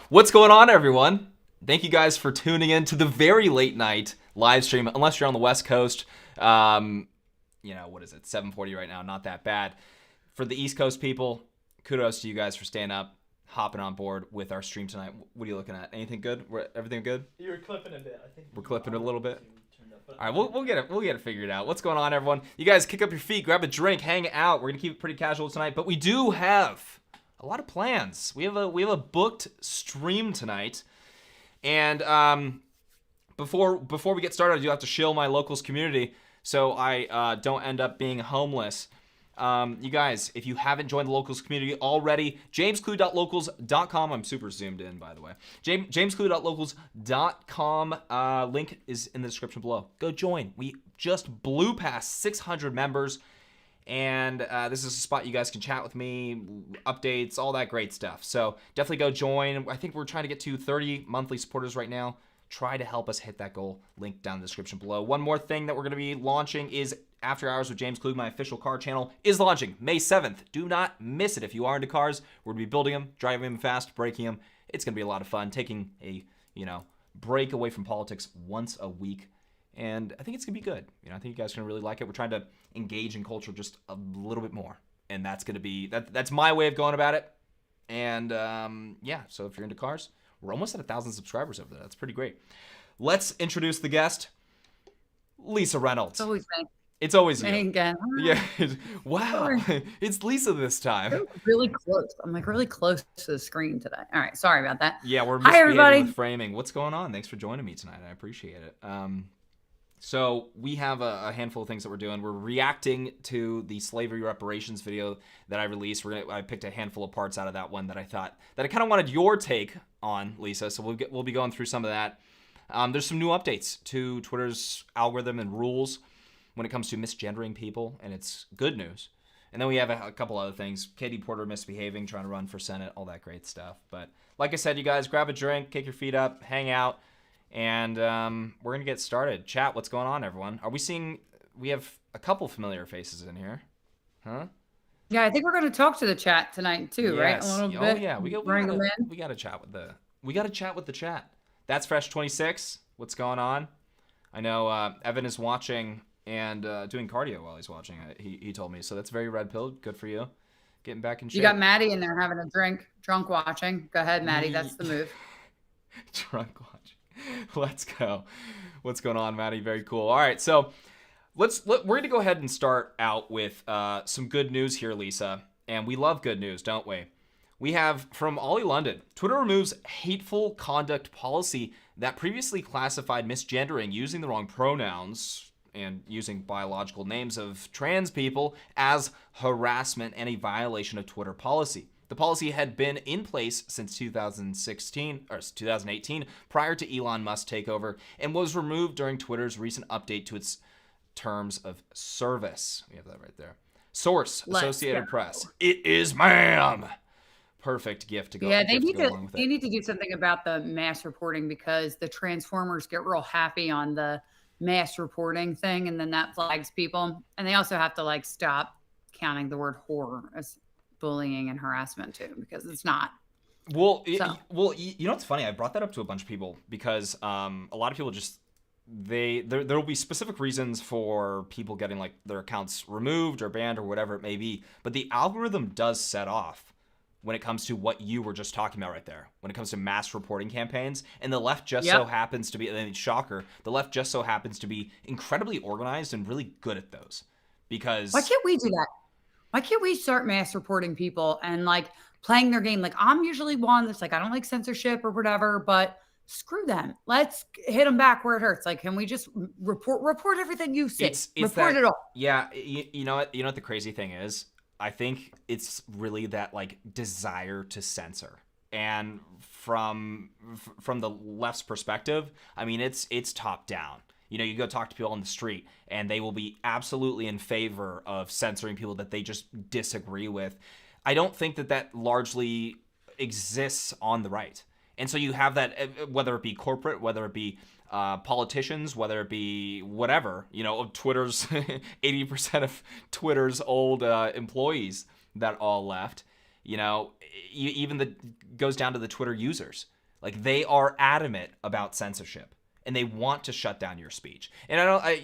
What's going on, everyone? Thank you guys for tuning in to the very late night live stream. Unless you're on the West Coast, what is it? 7:40 right now. Not that bad. For the East Coast people, kudos to you guys for staying up, hopping on board with our stream tonight. What are you looking at? Anything good? Everything good? You're clipping a bit. I think we're clipping a little bit. All right, we'll get it figured out. What's going on, everyone? You guys kick up your feet, grab a drink, hang out. We're gonna keep it pretty casual tonight, but we do have a lot of plans. We have a booked stream tonight, and before we get started, I do have to shill my locals community so I don't end up being homeless. You guys, if you haven't joined the locals community already, jamesklug.locals.com. I'm super zoomed in, by the way. jamesklug.locals.com. Link is in the description below. Go join. We just blew past 600 members, and this is a spot you guys can chat with me, updates, all that great stuff. So definitely go join. I think we're trying to get to 30 monthly supporters right now. Try to help us hit that goal. Link down in the description below. One more thing that we're going to be launching is After Hours with James Klug, my official car channel, is launching May 7th. Do not miss it. If you are into cars, we're going to be building them, driving them fast, breaking them. It's going to be a lot of fun, taking a, break away from politics once a week. And I think it's going to be good. I think you guys are going to really like it. We're trying to engage in culture just a little bit more. And that's going to be, that's my way of going about it. And so if you're into cars, we're almost at 1,000 subscribers over there. That's pretty great. Let's introduce the guest, Lisa Reynolds. It's always me. It's always you. Again. Yeah. Wow. It's Lisa this time. Really close. I'm really close to the screen today. All right. Sorry about that. Yeah, we're Hi, everybody. with framing. What's going on? Thanks for joining me tonight. I appreciate it. So we have a handful of things that we're doing. We're reacting to the slavery reparations video that I released. I picked a handful of parts out of that one that I thought that I kind of wanted your take on, Lisa. So we'll be going through some of that. There's some new updates to Twitter's algorithm and rules when it comes to misgendering people, and it's good news. And then we have a couple other things. Katie Porter misbehaving, trying to run for Senate, all that great stuff. But like I said, you guys, grab a drink, kick your feet up, hang out. And we're going to get started. Chat, what's going on, everyone? We have a couple familiar faces in here. Huh? Yeah, I think we're going to talk to the chat tonight too, right? A little bit. Oh, yeah. We got to chat with the chat. That's Fresh 26. What's going on? I know Evan is watching and doing cardio while he's watching. He told me. So that's very red-pilled. Good for you. Getting back in shape. You got Maddie in there having a drunk watching. Go ahead, Maddie. That's the move. Drunk watching. Let's go. What's going on, Maddie? Very cool. All right, so we're going to go ahead and start out with some good news here, Lisa. And we love good news, don't we? We have from Ollie London. Twitter removes hateful conduct policy that previously classified misgendering, using the wrong pronouns, and using biological names of trans people as harassment and a violation of Twitter policy. The policy had been in place since 2018, prior to Elon Musk's takeover, and was removed during Twitter's recent update to its terms of service. We have that right there. Source, Associated Press. It is, ma'am. Perfect gift to go. Yeah, they need to do something about the mass reporting, because the Transformers get real happy on the mass reporting thing, and then that flags people. And they also have to stop counting the word whore as bullying and harassment too, because it's not. Well, you know what's funny? I brought that up to a bunch of people because a lot of people just there will be specific reasons for people getting their accounts removed or banned or whatever it may be, but the algorithm does set off when it comes to what you were just talking about right there. When it comes to mass reporting campaigns, and the left just so happens to be, and shocker, the left just so happens to be incredibly organized and really good at those. Because why can't we do that? Why can't we start mass reporting people and playing their game? I'm usually one that's I don't like censorship or whatever, but screw them. Let's hit them back where it hurts. Can we just report everything you see? Report it all. Yeah. You know what the crazy thing is? I think it's really that desire to censor. And from the left's perspective, I mean, it's top down. You go talk to people on the street, and they will be absolutely in favor of censoring people that they just disagree with. I don't think that largely exists on the right. And so you have that, whether it be corporate, whether it be politicians, whether it be whatever, Twitter's 80% of Twitter's old employees that all left. You know, even the goes down to the Twitter users. Like, they are adamant about censorship, and they want to shut down your speech. And like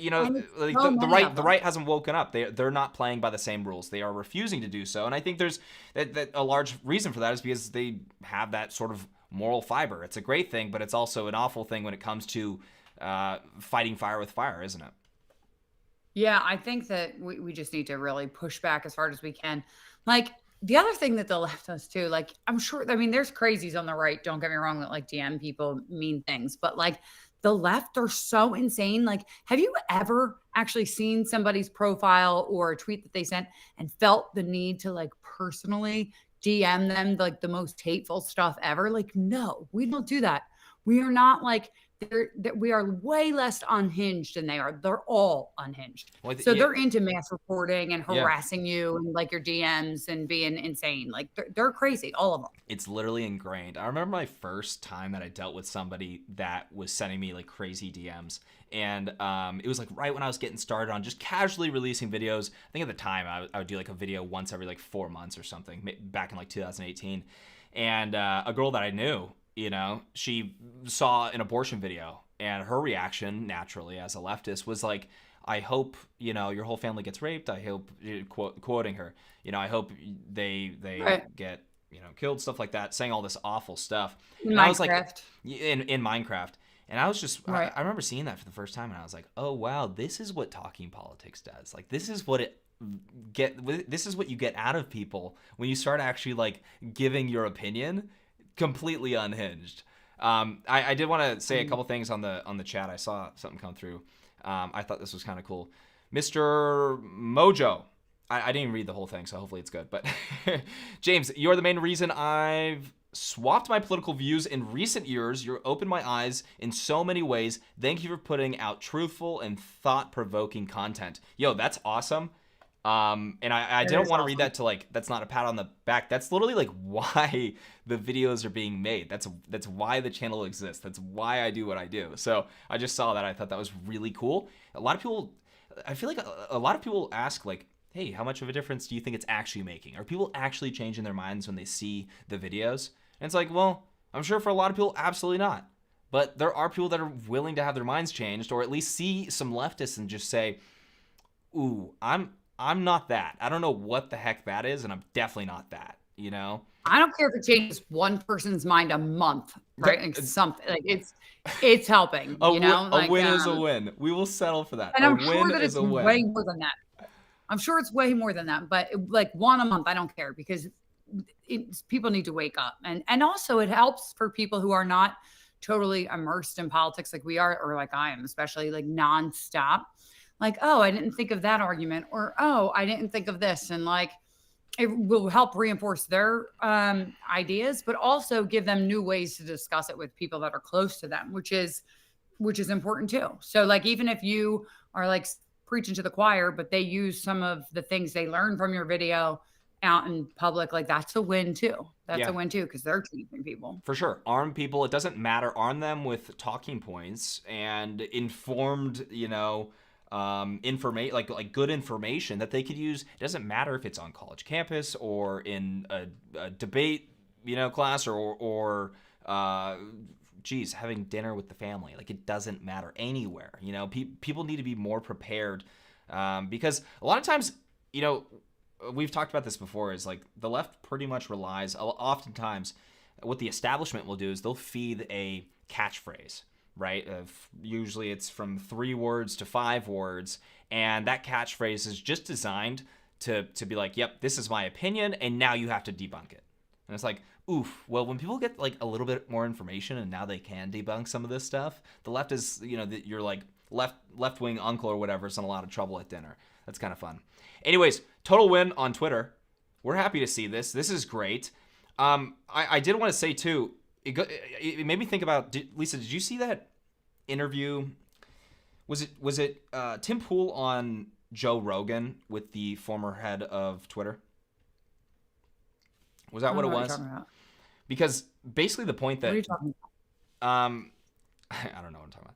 the right hasn't woken up. They're not playing by the same rules. They are refusing to do so. And I think there's that a large reason for that is because they have that sort of moral fiber. It's a great thing, but it's also an awful thing when it comes to fighting fire with fire, isn't it? Yeah, I think that we just need to really push back as hard as we can. Like, the other thing that the left does too, like, I'm sure, I mean, there's crazies on the right, don't get me wrong, that like DM people mean things, but like the left are so insane. Like, have you ever actually seen somebody's profile or a tweet that they sent and felt the need to like personally DM them like the most hateful stuff ever? Like, no, we don't do that. We are not like, we are way less unhinged than they are. They're all unhinged. Well, So they're into mass reporting and Yeah. harassing you and like your DMs and being insane. Like, they're crazy, all of them. It's literally ingrained. I remember my first time that I dealt with somebody that was sending me like crazy DMs. And it was like right when I was getting started on just casually releasing videos. I think at the time I would do like a video once every like 4 months or something, back in like 2018. And a girl that I knew, you know, she saw an abortion video, and her reaction, naturally as a leftist, was like, I hope, you know, your whole family gets raped. I hope, quoting her, you know, I hope they Right. get, you know, killed, stuff like that, saying all this awful stuff. In And I was like, Minecraft. in Minecraft. And I was just, Right. I remember seeing that for the first time, and I was like, oh wow, this is what talking politics does. Like, this is what this is what you get out of people when you start actually like giving your opinion completely unhinged. I did want to say a couple things on the chat. I saw something come through. I thought this was kind of cool. Mr. Mojo. I didn't even read the whole thing, so hopefully it's good. But James, you're the main reason I've swapped my political views in recent years. You're opened my eyes in so many ways. Thank you for putting out truthful and thought-provoking content. Yo, that's awesome. And I didn't want to read that to like, that's not a pat on the back. That's literally like why the videos are being made. That's why the channel exists. That's why I do what I do. So I just saw that. I thought that was really cool. A lot of people, I feel like a lot of people ask like, hey, how much of a difference do you think it's actually making? Are people actually changing their minds when they see the videos? And it's like, well, I'm sure for a lot of people, absolutely not. But there are people that are willing to have their minds changed, or at least see some leftists and just say, ooh, I'm not that. I don't know what the heck that is, and I'm definitely not that, you know? I don't care if it changes one person's mind a month, right? Like something like it's helping, you know? A win is a win. We will settle for that. And I'm a sure win that is it's a win. way more than that. I'm sure it's way more than that, but like one a month, I don't care, because people need to wake up. And also it helps for people who are not totally immersed in politics like we are, or like I am, especially like nonstop. Like, oh, I didn't think of that argument, or oh, I didn't think of this. And like, it will help reinforce their ideas, but also give them new ways to discuss it with people that are close to them, which is important too. So like, even if you are like preaching to the choir, but they use some of the things they learned from your video out in public, like that's a win too. That's a win too, because they're teaching people. For sure. Arm people. It doesn't matter. Arm them with talking points and informed, you know, information, like good information that they could use. It doesn't matter if it's on college campus or in a debate, you know, class, or having dinner with the family. Like, it doesn't matter anywhere. You know, people need to be more prepared, because a lot of times, you know, we've talked about this before, is like the left pretty much relies, oftentimes what the establishment will do is they'll feed a catchphrase, right? Usually it's from 3 words to 5 words, and that catchphrase is just designed to be like, yep, this is my opinion, and now you have to debunk it. And it's like, oof. Well, when people get like a little bit more information and now they can debunk some of this stuff, the left is, you know, you're like left-wing uncle or whatever is in a lot of trouble at dinner. That's kind of fun. Anyways, total win on Twitter. We're happy to see this. This is great. I did want to say too, it made me think about, Lisa, did you see that interview? Was it Tim Pool on Joe Rogan with the former head of Twitter? Was that what it was? Because basically the point that, what are you talking about? I don't know what I'm talking about.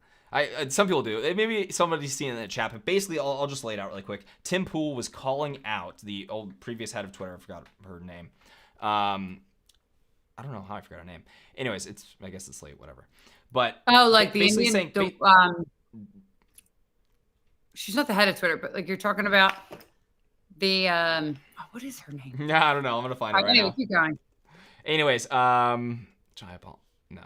Some people do. Maybe somebody's seen it in the chat, but basically I'll just lay it out really quick. Tim Pool was calling out the old previous head of Twitter. I forgot her name. I don't know how I forgot her name. Anyways, I guess it's late, whatever. But like the basically Indian, saying, she's not the head of Twitter, but like you're talking about the what is her name? I don't know. I'm gonna find it right anyway, now. keep going. Anyways, Jayapal. No,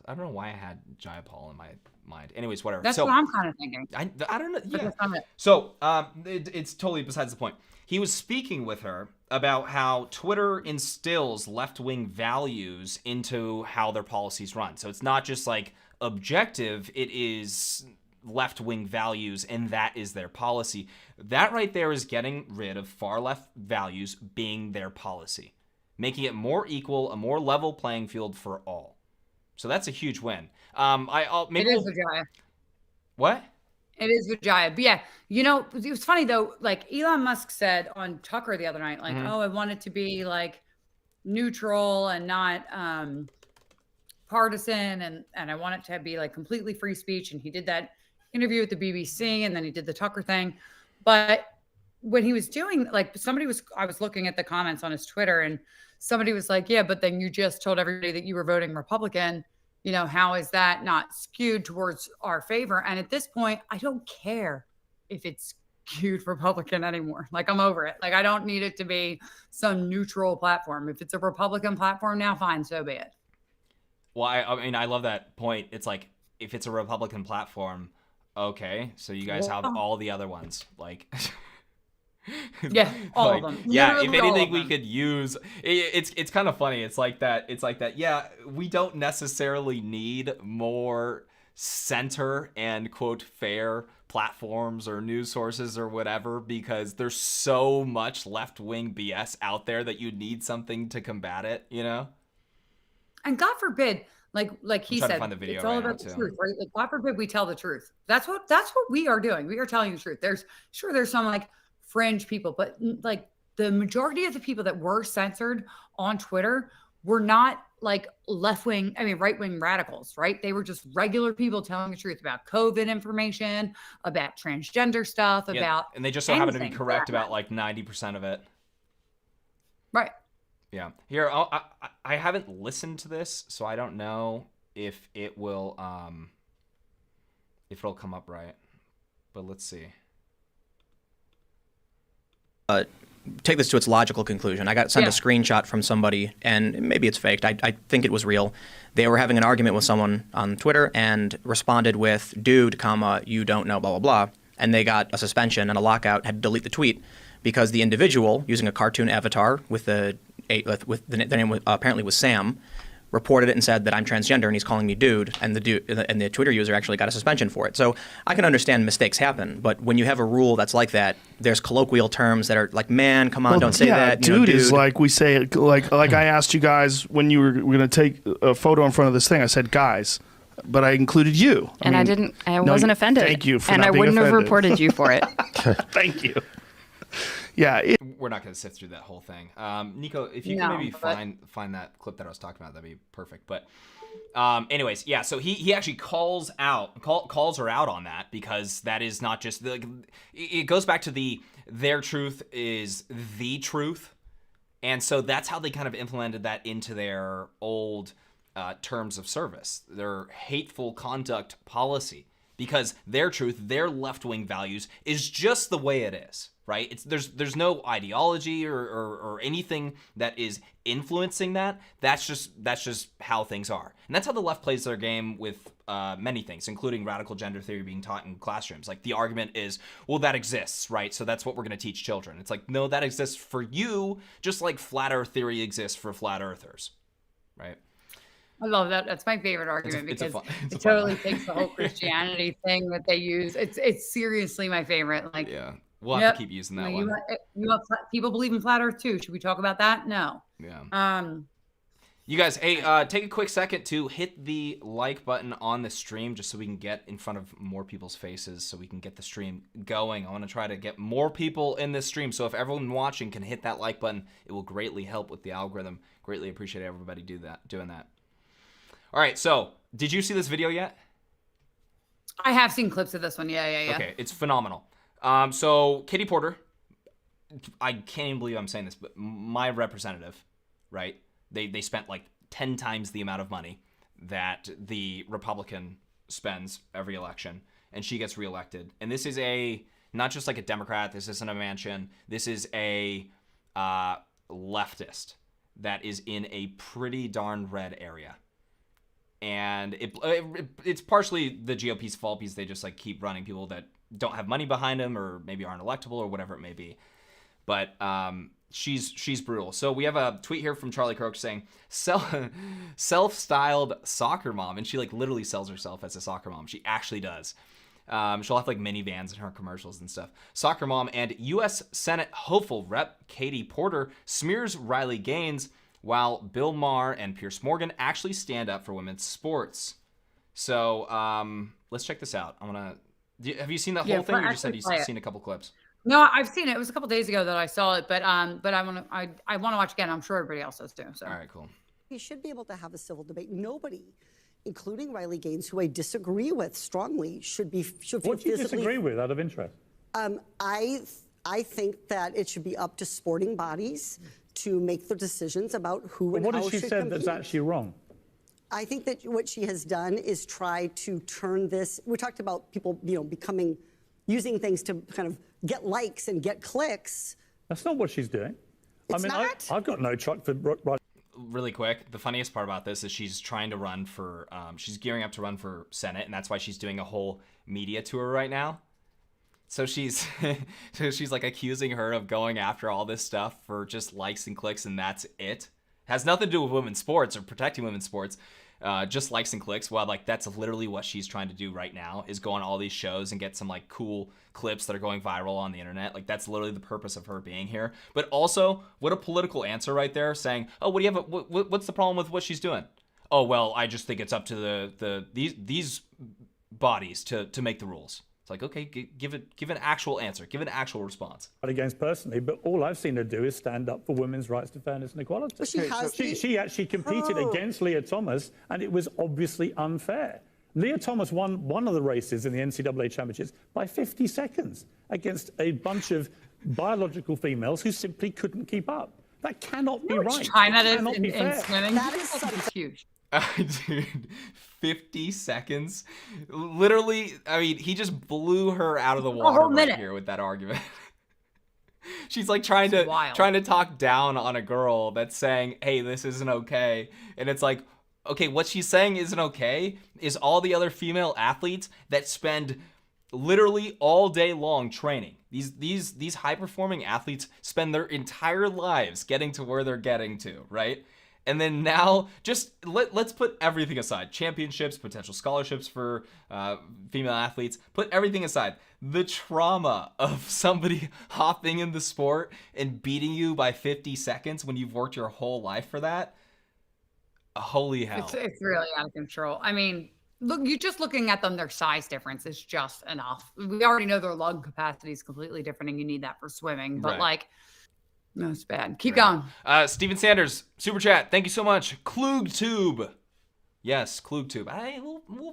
I don't know why I had Jayapal in my mind. Anyways, whatever. That's what I'm kind of thinking. I don't know. Yeah. It. So it's totally besides the point. He was speaking with her about how Twitter instills left-wing values into how their policies run. So it's not just like objective, it is left-wing values, and that is their policy. That right there is getting rid of far left values being their policy, making it more equal, a more level playing field for all. So that's a huge win. Maybe it is Vijaya. What? It is Vijaya. But yeah, it was funny though. Like Elon Musk said on Tucker the other night, like, oh, I want it to be like neutral and not partisan, and I want it to be like completely free speech. And he did that interview with the BBC, and then he did the Tucker thing. But when he was doing, like, I was looking at the comments on his Twitter, and somebody was like, yeah, but then you just told everybody that you were voting Republican. How is that not skewed towards our favor? And at this point, I don't care if it's skewed Republican anymore. Like, I'm over it. Like, I don't need it to be some neutral platform. If it's a Republican platform now, fine, so be it. Well, I mean, I love that point. It's like, if it's a Republican platform, okay, so you guys have all the other ones. Like... Yeah, all of them. Yeah, Literally if anything we could use, it's kind of funny. It's like that. Yeah, we don't necessarily need more center and quote fair platforms or news sources or whatever, because there's so much left-wing BS out there that you need something to combat it. And God forbid, like he said, it's all about the truth, right? Like, God forbid we tell the truth. That's what we are doing. We are telling the truth. There's some like fringe people, but like the majority of the people that were censored on Twitter were not like right-wing radicals, right? They were just regular people telling the truth about COVID information, about transgender stuff, and they just so happen to be correct about like 90% of it. Right. Yeah. Here, I haven't listened to this, so I don't know if it will, if it'll come up right, but let's see. Take this to its logical conclusion. I got sent a screenshot from somebody, and maybe it's faked. I think it was real. They were having an argument with someone on Twitter and responded with, dude, comma, you don't know, blah, blah, blah. And they got a suspension and a lockout, had to delete the tweet because the individual, using a cartoon avatar with the name apparently was Sam, reported it and said that I'm transgender and he's calling me dude, and the Twitter user actually got a suspension for it. So I can understand mistakes happen, but when you have a rule that's like that, there's colloquial terms that are like, man, come on, don't say that. Dude is like, we say, like I asked you guys when you were going to take a photo in front of this thing, I said guys, but I included you. I wasn't offended. Thank you for and not I being wouldn't offended. have reported you for it. Thank you. Yeah, we're not going to sift through that whole thing. Nico, if you can maybe find that clip that I was talking about, that'd be perfect. But anyways, yeah, so he actually calls her out on that, because that is not just it goes back to their truth is the truth. And so that's how they kind of implemented that into their old terms of service, their hateful conduct policy, because their truth, their left-wing values is just the way it is. Right? There's no ideology or anything that is influencing that. That's just how things are. And that's how the left plays their game with many things, including radical gender theory being taught in classrooms. Like, the argument is, well, that exists, right? So that's what we're going to teach children. It's like, no, that exists for you, just like flat earth theory exists for flat earthers, right? I love that. That's my favorite argument, because it totally takes the whole Christianity thing that they use. It's seriously my favorite. Like, yeah. We'll have to keep using that one. People believe in flat earth too. Should we talk about that? No. Yeah. You guys, hey, take a quick second to hit the like button on the stream, just so we can get in front of more people's faces, so we can get the stream going. I want to try to get more people in this stream. So if everyone watching can hit that like button, it will greatly help with the algorithm. Greatly appreciate everybody doing that. All right. So did you see this video yet? I have seen clips of this one. Yeah. Okay. It's phenomenal. So Katie Porter, I can't even believe I'm saying this, but my representative, right? They spent like 10 times the amount of money that the Republican spends every election, and she gets reelected. And this is not just like a Democrat. This isn't a Manchin. This is a leftist that is in a pretty darn red area. And it's partially the GOP's fault because they just like keep running people that don't have money behind them or maybe aren't electable or whatever it may be. But she's brutal. So we have a tweet here from Charlie Croak saying self-styled soccer mom, and she like literally sells herself as a soccer mom. She actually does. She'll have like minivans in her commercials and stuff. Soccer mom and U.S. Senate hopeful Rep. Katie Porter smears Riley Gaines, while Bill Maher and Pierce Morgan actually stand up for women's sports. So let's check this out. Have you seen that whole thing? Or you just said you've seen a couple clips? No, I've seen it. It was a couple days ago that I saw it, but I want to watch again. I'm sure everybody else does too. So. All right, cool. We should be able to have a civil debate. Nobody, including Riley Gaines, who I disagree with strongly, should feel What do you disagree with, out of interest? I think that it should be up to sporting bodies to make the decisions about who and how should compete. What has she said that's actually wrong? I think that what she has done is try to turn this. We talked about people, using things to kind of get likes and get clicks. That's not what she's doing. It's not? I've got no truck for right. Really quick, the funniest part about this is she's trying to run for, she's gearing up to run for Senate, and that's why she's doing a whole media tour right now. So she's like accusing her of going after all this stuff for just likes and clicks, and that's it. Has nothing to do with women's sports or protecting women's sports. Just likes and clicks. Well, like that's literally what she's trying to do right now, is go on all these shows and get some like cool clips that are going viral on the internet. Like that's literally the purpose of her being here. But also, what a political answer right there, saying, "Oh, what do you have? What's the problem with what she's doing?" Oh, well, I just think it's up to these bodies to make the rules. It's like, okay, give an actual answer, give an actual response. Not against personally, but all I've seen her do is stand up for women's rights to fairness and equality. But She actually competed against Leah Thomas, and it was obviously unfair. Leah Thomas won one of the races in the NCAA championships by 50 seconds against a bunch of biological females who simply couldn't keep up. That cannot be right. China is in swimming. That is something huge. Dude, 50 seconds. Literally, I mean, he just blew her out of the water right here with that argument. She's like trying to talk down on a girl that's saying, "Hey, this isn't okay." And it's like, okay, what she's saying isn't okay is all the other female athletes that spend literally all day long training. These high-performing athletes spend their entire lives getting to where they're getting to, right? And then now, just let's put everything aside. Championships, potential scholarships for female athletes. Put everything aside. The trauma of somebody hopping in the sport and beating you by 50 seconds when you've worked your whole life for that. Holy hell. It's really out of control. I mean, look, you're just looking at them, their size difference is just enough. We already know their lung capacity is completely different, and you need that for swimming. But no, it's bad. Keep going. Steven Sanders, super chat. Thank you so much. Klug Tube. Yes, Klug Tube.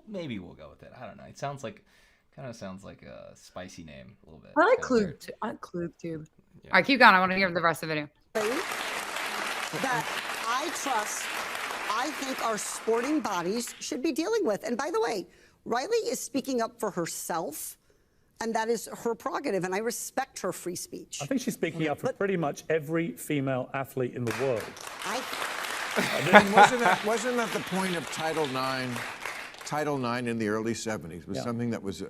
Maybe we'll go with it. I don't know. It kind of sounds like a spicy name a little bit. I like Klug Tube. I like Klug Tube. Yeah. All right, keep going. I want to hear the rest of the video. That I think our sporting bodies should be dealing with. And by the way, Riley is speaking up for herself. And that is her prerogative, and I respect her free speech. I think she's speaking up for pretty much every female athlete in the world. Wasn't that the point of Title IX? Title IX in the early 70s was something that was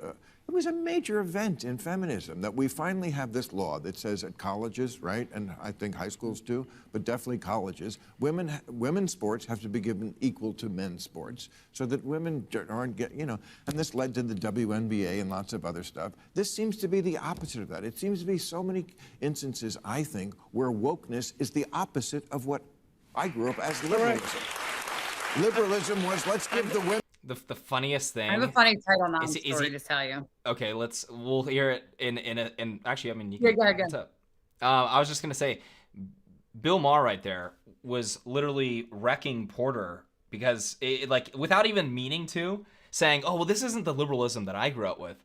it was a major event in feminism, that we finally have this law that says at colleges, right, and I think high schools too, but definitely colleges, women's sports have to be given equal to men's sports so that women aren't and this led to the WNBA and lots of other stuff. This seems to be the opposite of that. It seems to be so many instances, I think, where wokeness is the opposite of what I grew up as liberalism. Right. Liberalism was, let's give the women. The funniest thing. I have a funny Title IX story to tell you. Okay, we'll hear it in actually, I mean, you can, go ahead. I was just gonna say, Bill Maher right there was literally wrecking Porter because like without even meaning to, saying, "Oh well, this isn't the liberalism that I grew up with.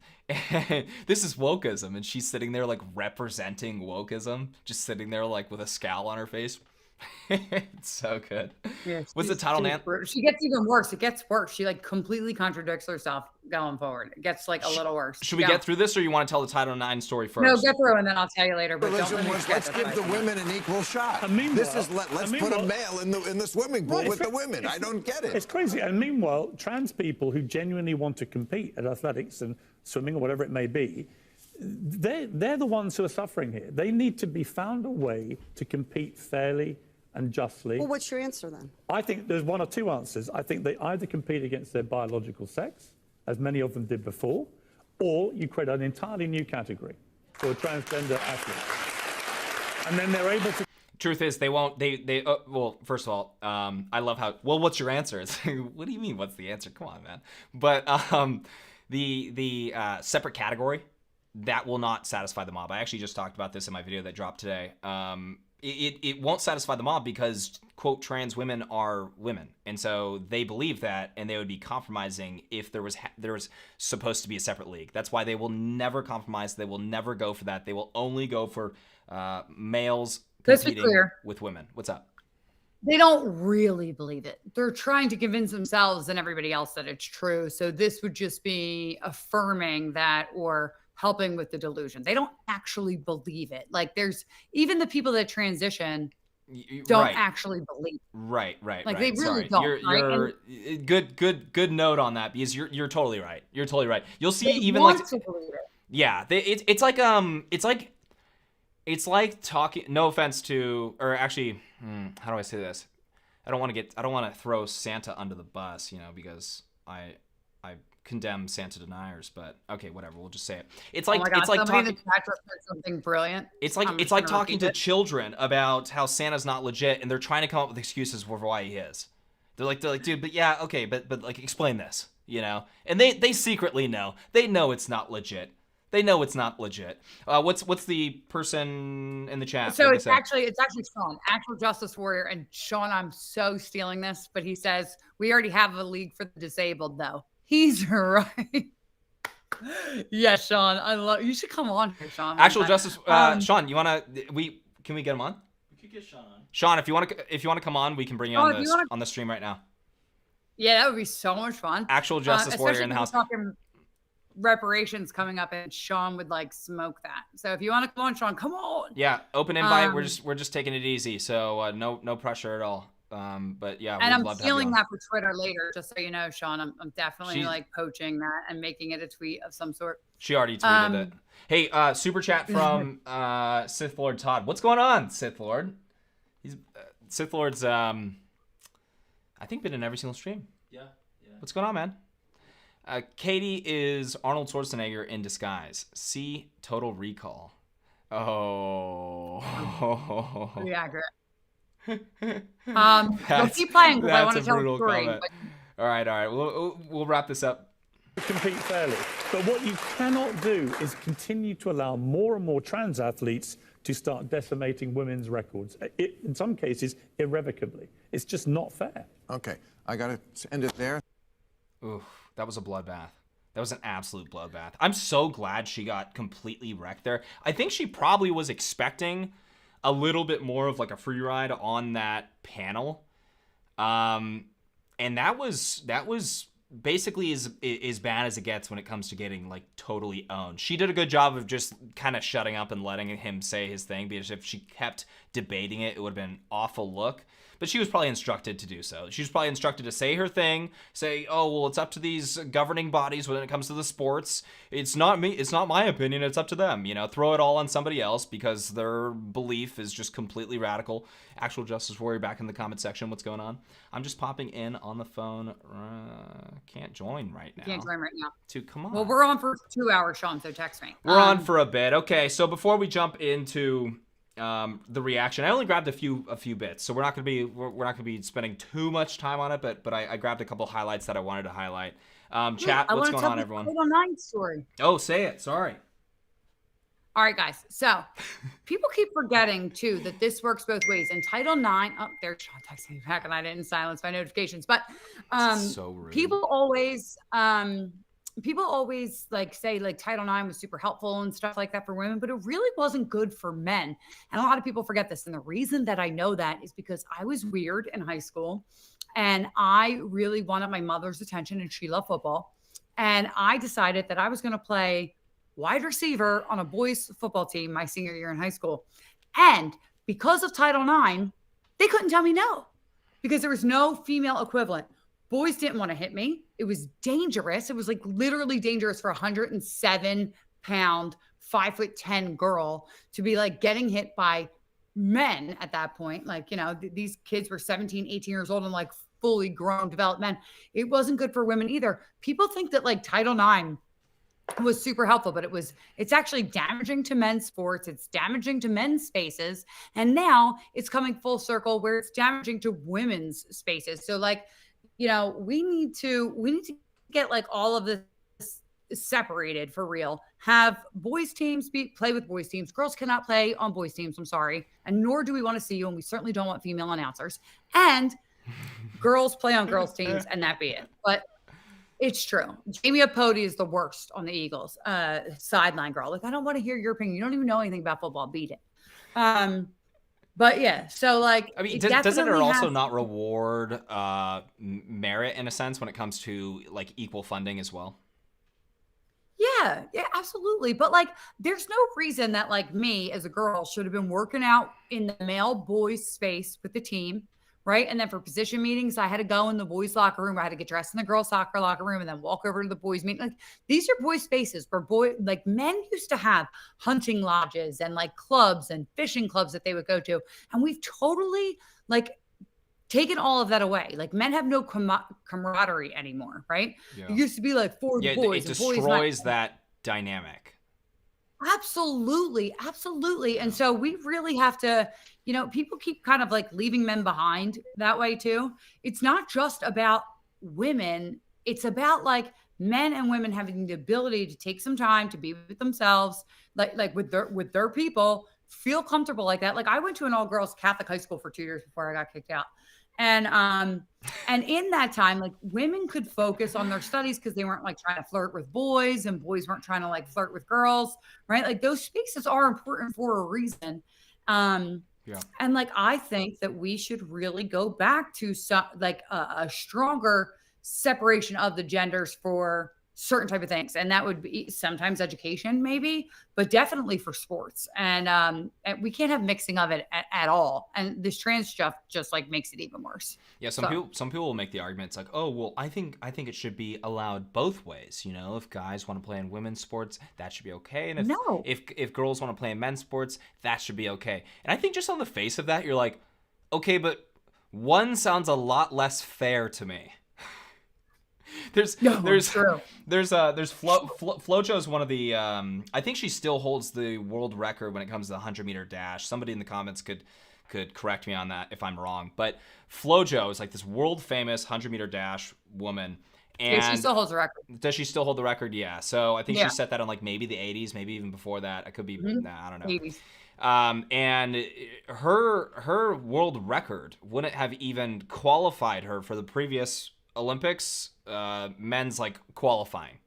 This is wokeism," and she's sitting there like representing wokeism, just sitting there like with a scowl on her face. It's so good. Yeah, What's the title, Nan? She gets even worse. It gets worse. She like completely contradicts herself going forward. It gets like a little worse. Should we get through this, or you want to tell the Title IX story first? No, get through, and then I'll tell you later. But don't Religion let me was, forget let's this give part. the women an equal shot. And meanwhile- This is let's and put a meanwhile- male in the swimming pool Right, with the it's- women. I don't get it. It's crazy. And meanwhile, trans people who genuinely want to compete at athletics and swimming or whatever it may be, they're the ones who are suffering here. They need to be found a way to compete fairly and justly. Well, what's your answer then? I think there's one or two answers. I think they either compete against their biological sex, as many of them did before, or you create an entirely new category for transgender athletes. And then they're able to... Truth is, they won't. Well, first of all, I love how. Well, what's your answer? It's like, what do you mean? What's the answer? Come on, man. But the separate category that will not satisfy the mob. I actually just talked about this in my video that dropped today. It won't satisfy the mob because, quote, trans women are women, and so they believe that, and they would be compromising if there was supposed to be a separate league. That's why they will never compromise. They will never go for that. They will only go for males competing with women. What's up? They don't really believe it. They're trying to convince themselves and everybody else that it's true. So this would just be affirming that or helping with the delusion. They don't actually believe it. Like there's even the people that transition don't actually believe it. Right. Like they really don't. You're good note on that, because you're totally right. You're totally right. You'll see even want like to believe it. Yeah, it's like talking. No offense to, or actually, how do I say this? I don't want to throw Santa under the bus, because I condemn Santa deniers. But okay, whatever. We'll just say it. It's like oh my God, it's like somebody talking. in the chat just said something brilliant. It's like talking to children about how Santa's not legit, and they're trying to come up with excuses for why he is. They're like, dude, but yeah, okay, but like explain this, And they secretly know. They know it's not legit. They know it's not legit. What's the person in the chat? So it's actually Sean, actual justice warrior. And Sean, I'm so stealing this, but he says we already have a league for the disabled, though. He's right. Yes, Sean. I love. You should come on here, Sean. Actual justice, Sean. Can we get him on? We could get Sean on. Sean, if you want to come on, we can bring you on the stream right now. Yeah, that would be so much fun. Actual justice warrior in the house. Talking reparations coming up, and Sean would like smoke that. So if you want to come on, Sean, come on. Yeah, open invite. We're just taking it easy, so no pressure at all. But yeah, and I'm stealing that for Twitter later, just so you know, Sean. I'm definitely like poaching that and making it a tweet of some sort. She already tweeted it. Hey, super chat from Sith Lord Todd. What's going on, Sith Lord? Sith Lord's I think been in every single stream. Yeah. What's going on, man? Katie is Arnold Schwarzenegger in disguise. See Total Recall. Oh. Pretty accurate. We'll keep playing because I want to tell a story. But... All right. We'll wrap this up. Compete fairly. But what you cannot do is continue to allow more and more trans athletes to start decimating women's records. In some cases, irrevocably. It's just not fair. Okay, I got to end it there. Oof, that was a bloodbath. That was an absolute bloodbath. I'm so glad she got completely wrecked there. I think she probably was expecting a little bit more of like a free ride on that panel. And that was basically as bad as it gets when it comes to getting like totally owned. She did a good job of just kind of shutting up and letting him say his thing, because if she kept debating it, it would have been an awful look. But she was probably instructed to do so. She was probably instructed to say her thing, say, oh, well, it's up to these governing bodies when it comes to the sports. It's not me. It's not my opinion. It's up to them. Throw it all on somebody else because their belief is just completely radical. Actual Justice Warrior back in the comment section. What's going on? I'm just popping in on the phone. Can't join right now. Can't join right now. Come on. Well, we're on for 2 hours, Sean, so text me. We're on for a bit. Okay, so before we jump into the reaction, I only grabbed a few bits, so we're not gonna be spending too much time on it. But I grabbed a couple highlights that I wanted to highlight. Chat, what's going on, everyone? Title IX story. Oh, say it. Sorry. All right, guys. So people keep forgetting too that this works both ways. In Title IX, oh, there's Sean texting me back, and I didn't silence my notifications. But so rude. people always people always like say like Title IX was super helpful and stuff like that for women, but it really wasn't good for men. And a lot of people forget this. And the reason that I know that is because I was weird in high school and I really wanted my mother's attention and she loved football. And I decided that I was going to play wide receiver on a boys football team my senior year in high school. And because of Title IX, they couldn't tell me no because there was no female equivalent. Boys didn't want to hit me. It was dangerous. It was like literally dangerous for a 107-pound, 5'10" girl to be like getting hit by men at that point. Like, you know, these kids were 17, 18 years old and like fully grown, developed men. It wasn't good for women either. People think that like Title IX was super helpful, but it's actually damaging to men's sports. It's damaging to men's spaces. And now it's coming full circle where it's damaging to women's spaces. So like, you know, we need to get like all of this separated for real. Have boys teams play with boys teams. Girls cannot play on boys teams. I'm sorry. And nor do we want to see you. And we certainly don't want female announcers. And girls play on girls teams and that be it. But it's true. Jamie Apodi is the worst on the Eagles. Sideline girl. Like, I don't want to hear your opinion. You don't even know anything about football. Beat it. But yeah, so like, I mean, doesn't it also not reward merit in a sense when it comes to like equal funding as well? Yeah, absolutely. But like, there's no reason that like me as a girl should have been working out in the male boys space with the team, right? And then for position meetings, I had to go in the boys' locker room. I had to get dressed in the girls' soccer locker room and then walk over to the boys' meeting. Like, these are boys' spaces where like men used to have hunting lodges and like clubs and fishing clubs that they would go to. And we've totally like taken all of that away. Like, men have no camaraderie anymore, right? Yeah. It used to be like four boys. It destroys that dynamic. Absolutely. And so we really have to, you know, people keep kind of like leaving men behind that way too. It's not just about women. It's about like men and women having the ability to take some time to be with themselves, like with their people, feel comfortable like that. Like, I went to an all-girls Catholic high school for 2 years before I got kicked out. And in that time, like, women could focus on their studies because they weren't like trying to flirt with boys and boys weren't trying to like flirt with girls, right? Like, those spaces are important for a reason. And like, I think that we should really go back to some like a stronger separation of the genders for certain type of things. And that would be sometimes education, maybe, but definitely for sports. And we can't have mixing of it at all. And this trans stuff just like makes it even worse. Yeah. Some people will make the argument. It's like, oh, well, I think it should be allowed both ways. You know, if guys want to play in women's sports, that should be okay. And if girls want to play in men's sports, that should be okay. And I think just on the face of that, you're like, okay, but one sounds a lot less fair to me. There's Flojo is one of the I think she still holds the world record when it comes to the 100-meter dash. Somebody in the comments could correct me on that if I'm wrong, but Flojo is like this world famous 100-meter dash woman. And she still holds the record. Does she still hold the record? Yeah. So I think she set that on like maybe the 80s, maybe even before that. I could be I don't know. 80s. And her world record wouldn't have even qualified her for the previous Olympics men's like qualifying,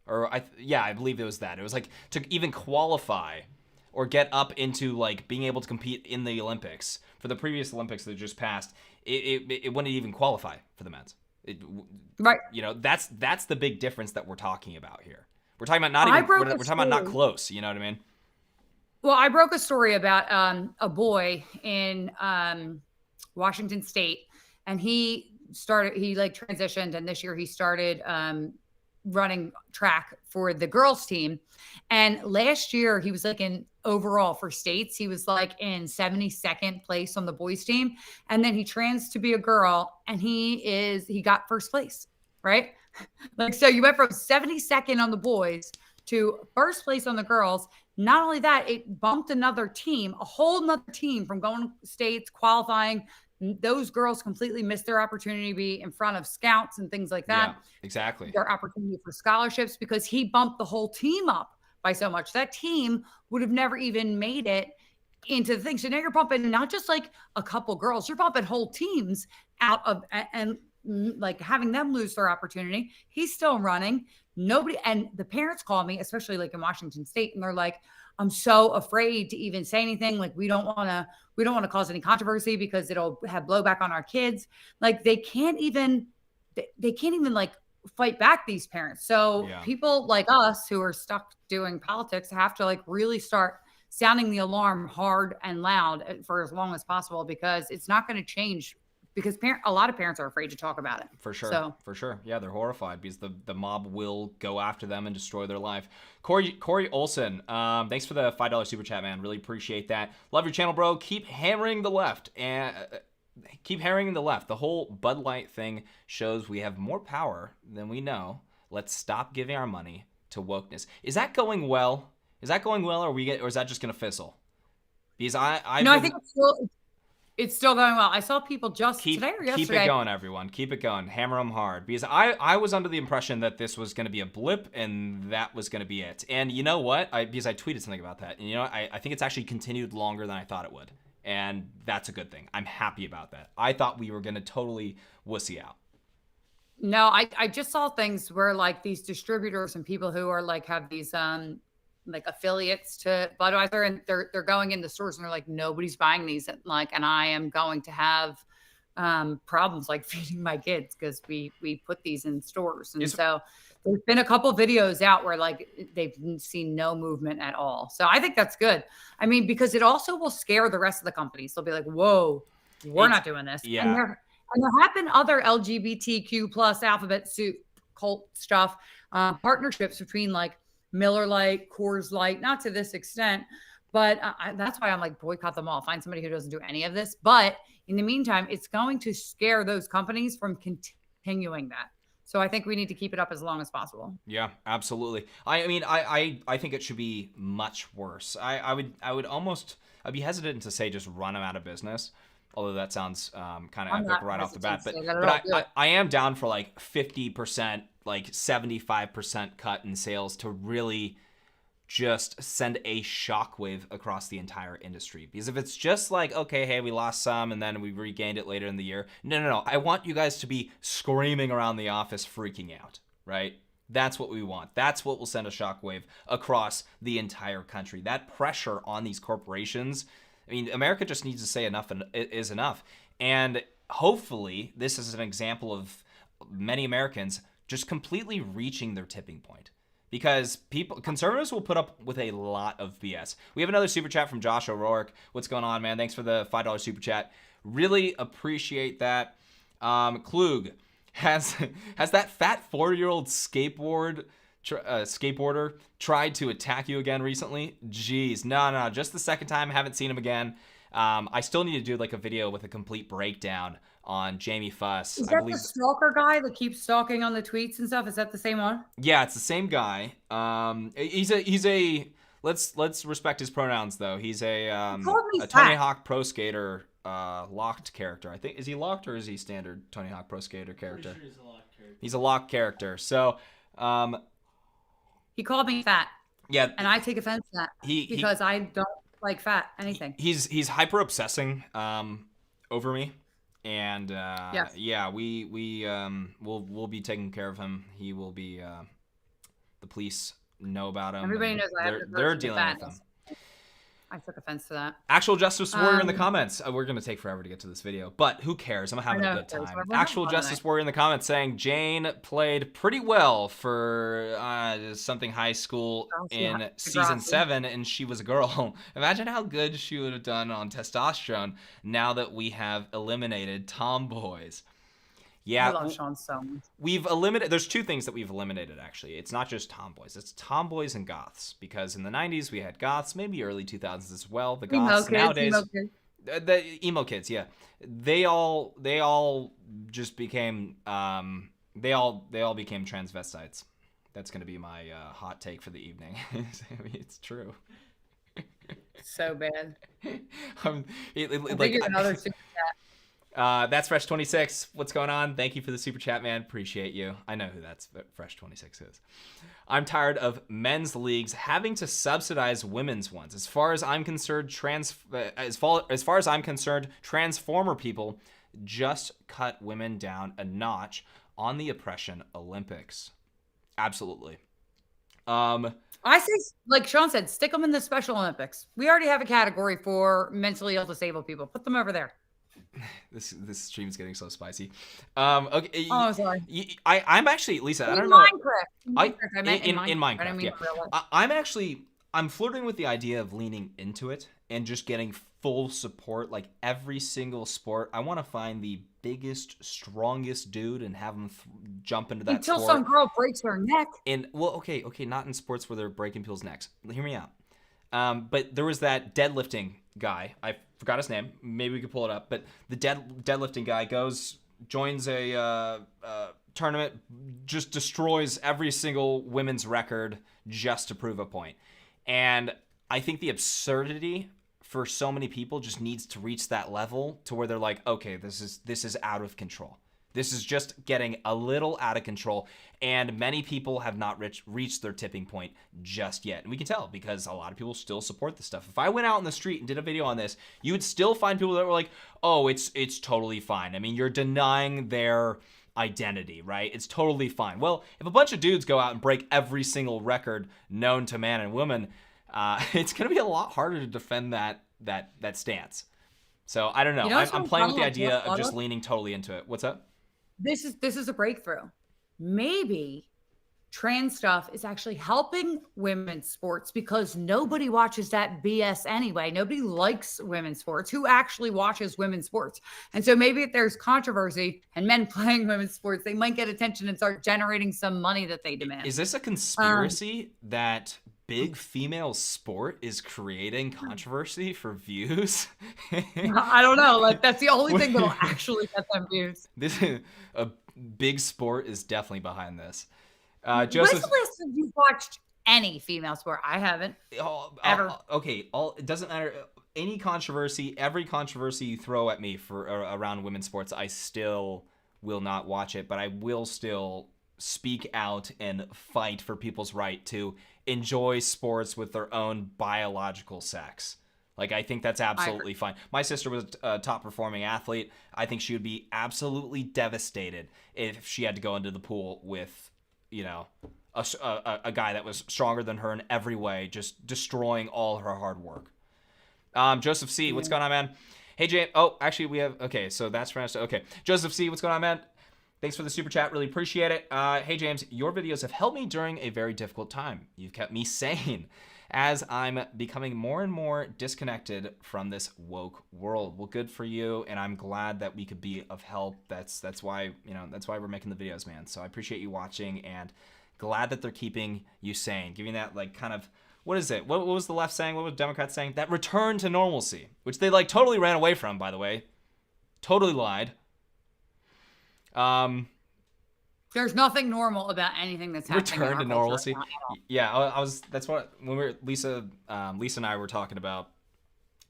or I believe it was that. It was like to even qualify or get up into like being able to compete in the Olympics for the previous Olympics that just passed. It wouldn't even qualify for the men's. Right. You know, that's the big difference that we're talking about here. We're talking about we're talking about not close. You know what I mean? Well, I broke a story about a boy in Washington State, and he like transitioned, and this year he started running track for the girls team. And last year he was like in overall for states, he was like in 72nd place on the boys team. And then he trans to be a girl, and he got first place, right? Like, so you went from 72nd on the boys to first place on the girls. Not only that, it bumped a whole nother team from going to states, qualifying. Those girls completely missed their opportunity to be in front of scouts and things like that. Yeah, exactly. Their opportunity for scholarships, because he bumped the whole team up by so much. That team would have never even made it into the thing. So now you're bumping not just like a couple girls, you're bumping whole teams out of, and like having them lose their opportunity. He's still running. Nobody, and the parents call me, especially like in Washington State, and they're like, I'm so afraid to even say anything. Like, we don't want to cause any controversy because it'll have blowback on our kids. Like, they can't even like fight back, these parents. So people like us who are stuck doing politics have to like really start sounding the alarm hard and loud for as long as possible, because it's not going to change, because a lot of parents are afraid to talk about it. For sure. So. For sure. Yeah, they're horrified because the mob will go after them and destroy their life. Corey Olson, thanks for the $5 super chat, man. Really appreciate that. Love your channel, bro. Keep hammering the left. And keep hammering the left. The whole Bud Light thing shows we have more power than we know. Let's stop giving our money to wokeness. Is that going well? Is that going well, or is that just going to fizzle? Because I think it's still going well. I saw people just today or yesterday. Keep it going, everyone. Keep it going. Hammer them hard. Because I was under the impression that this was going to be a blip and that was going to be it. And you know what? Because I tweeted something about that. And you know what? I think it's actually continued longer than I thought it would. And that's a good thing. I'm happy about that. I thought we were going to totally wussy out. No, I just saw things where like these distributors and people who are like have these like affiliates to Budweiser, and they're going in the stores and they're like, nobody's buying these, and I am going to have problems like feeding my kids because we put these in stores. And so there's been a couple videos out where like they've seen no movement at all. So I think that's good. I mean, because it also will scare the rest of the companies. They'll be like, whoa, we're not doing this. Yeah. And there have been other LGBTQ plus alphabet soup cult stuff, partnerships between like Miller Lite, Coors Light, not to this extent, but that's why I'm like, boycott them all. Find somebody who doesn't do any of this. But in the meantime, it's going to scare those companies from continuing that. So I think we need to keep it up as long as possible. Yeah, absolutely. I mean, I think it should be much worse. I'd be hesitant to say just run them out of business, although that sounds kind of epic right off the bat. But I am down for like 50%, like 75% cut in sales to really just send a shockwave across the entire industry. Because if it's just like, okay, hey, we lost some and then we regained it later in the year. No. I want you guys to be screaming around the office, freaking out, right? That's what we want. That's what will send a shockwave across the entire country. That pressure on these corporations. I mean, America just needs to say enough is enough. And hopefully this is an example of many Americans just completely reaching their tipping point. Because conservatives will put up with a lot of BS. We have another super chat from Josh O'Rourke. What's going on, man? Thanks for the $5 super chat. Really appreciate that. Klug, has that fat 40-year-old skateboarder tried to attack you again recently? Jeez, no, just the second time. I haven't seen him again. I still need to do like a video with a complete breakdown on Jamie Fuss. Is that the stalker guy that keeps stalking on the tweets and stuff? Is that the same one? Yeah, it's the same guy. He's a let's respect his pronouns though. He's a Tony Hawk Pro Skater locked character. I think, is he locked or is he standard Tony Hawk Pro Skater character? Pretty sure he's a locked character. He's a locked character. So he called me fat. Yeah, and I take offense to that because I don't like fat anything. He's hyper obsessing over me. And we'll be taking care of him. He will be the police know about him. Everybody knows they're dealing with him. I took offense to that. Actual Justice Warrior in the comments. We're going to take forever to get to this video, but who cares? I'm having a good time. Actual Justice Warrior in the comments saying Jane played pretty well for something high school in season 7, and she was a girl. Imagine how good she would have done on testosterone now that we have eliminated tomboys. Yeah, I love Sean so much. There's two things that we've eliminated, actually. It's not just tomboys. It's tomboys and goths. Because in the 90s, we had goths, maybe early 2000s as well. The goths nowadays. The emo kids, yeah. They all just became, they all became transvestites. That's going to be my hot take for the evening. I mean, it's true. So bad. Another super chat. That's Fresh26. What's going on? Thank you for the super chat, man. Appreciate you. I know who that's Fresh26 is. I'm tired of men's leagues having to subsidize women's ones. As far as I'm concerned, Transformer people just cut women down a notch on the oppression Olympics. Absolutely. I say, like Sean said, stick them in the Special Olympics. We already have a category for mentally ill disabled people. Put them over there. This stream is getting so spicy. Okay. Oh, sorry. I'm actually, Lisa, I don't know. Minecraft. I meant in Minecraft, I didn't mean real life. I'm flirting with the idea of leaning into it and just getting full support, like every single sport. I want to find the biggest, strongest dude and have him jump into that Until sport. some girl breaks her neck. And well, okay, not in sports where they're breaking people's necks. Hear me out. But there was that deadlifting guy. I forgot his name. Maybe we could pull it up. But the deadlifting guy joins a tournament, just destroys every single women's record just to prove a point. And I think the absurdity for so many people just needs to reach that level to where they're like, okay, this is out of control. This is just getting a little out of control, and many people have not reached their tipping point just yet. And we can tell because a lot of people still support this stuff. If I went out in the street and did a video on this, you would still find people that were like, oh, it's totally fine. I mean, you're denying their identity, right? It's totally fine. Well, if a bunch of dudes go out and break every single record known to man and woman, it's going to be a lot harder to defend that stance. So I don't know. I'm playing with the idea of just leaning totally into it. What's up? This is a breakthrough. Maybe trans stuff is actually helping women's sports because nobody watches that BS anyway. Nobody likes women's sports. Who actually watches women's sports? And so maybe if there's controversy and men playing women's sports, they might get attention and start generating some money that they demand. Is this a conspiracy that big female sport is creating controversy for views? I don't know. Like that's the only thing that'll actually get them views. This a big sport is definitely behind this. When's the last time you've watched any female sport? I haven't. Ever. Okay. It doesn't matter. Any controversy, every controversy you throw at me for around women's sports, I still will not watch it, but I will still speak out and fight for people's right to enjoy sports with their own biological sex. Like, I think that's absolutely fine. My sister was a top performing athlete. I think she would be absolutely devastated if she had to go into the pool with, a guy that was stronger than her in every way, just destroying all her hard work. Joseph C, what's going on, man? Hey, James. Oh, actually, we have. Okay, so that's for us. Okay, Joseph C, what's going on, man? Thanks for the super chat. Really appreciate it. Hey, James, your videos have helped me during a very difficult time. You've kept me sane as I'm becoming more and more disconnected from this woke world. Well, good for you, and I'm glad that we could be of help. That's why we're making the videos, man. So I appreciate you watching, and glad that they're keeping you sane, giving that like kind of, what is it? What was the left saying? What was Democrats saying? That return to normalcy, which they like totally ran away from, by the way. Totally lied. There's nothing normal about anything that's happening. Return to normalcy. Yeah, I was. That's what when we were Lisa and I were talking about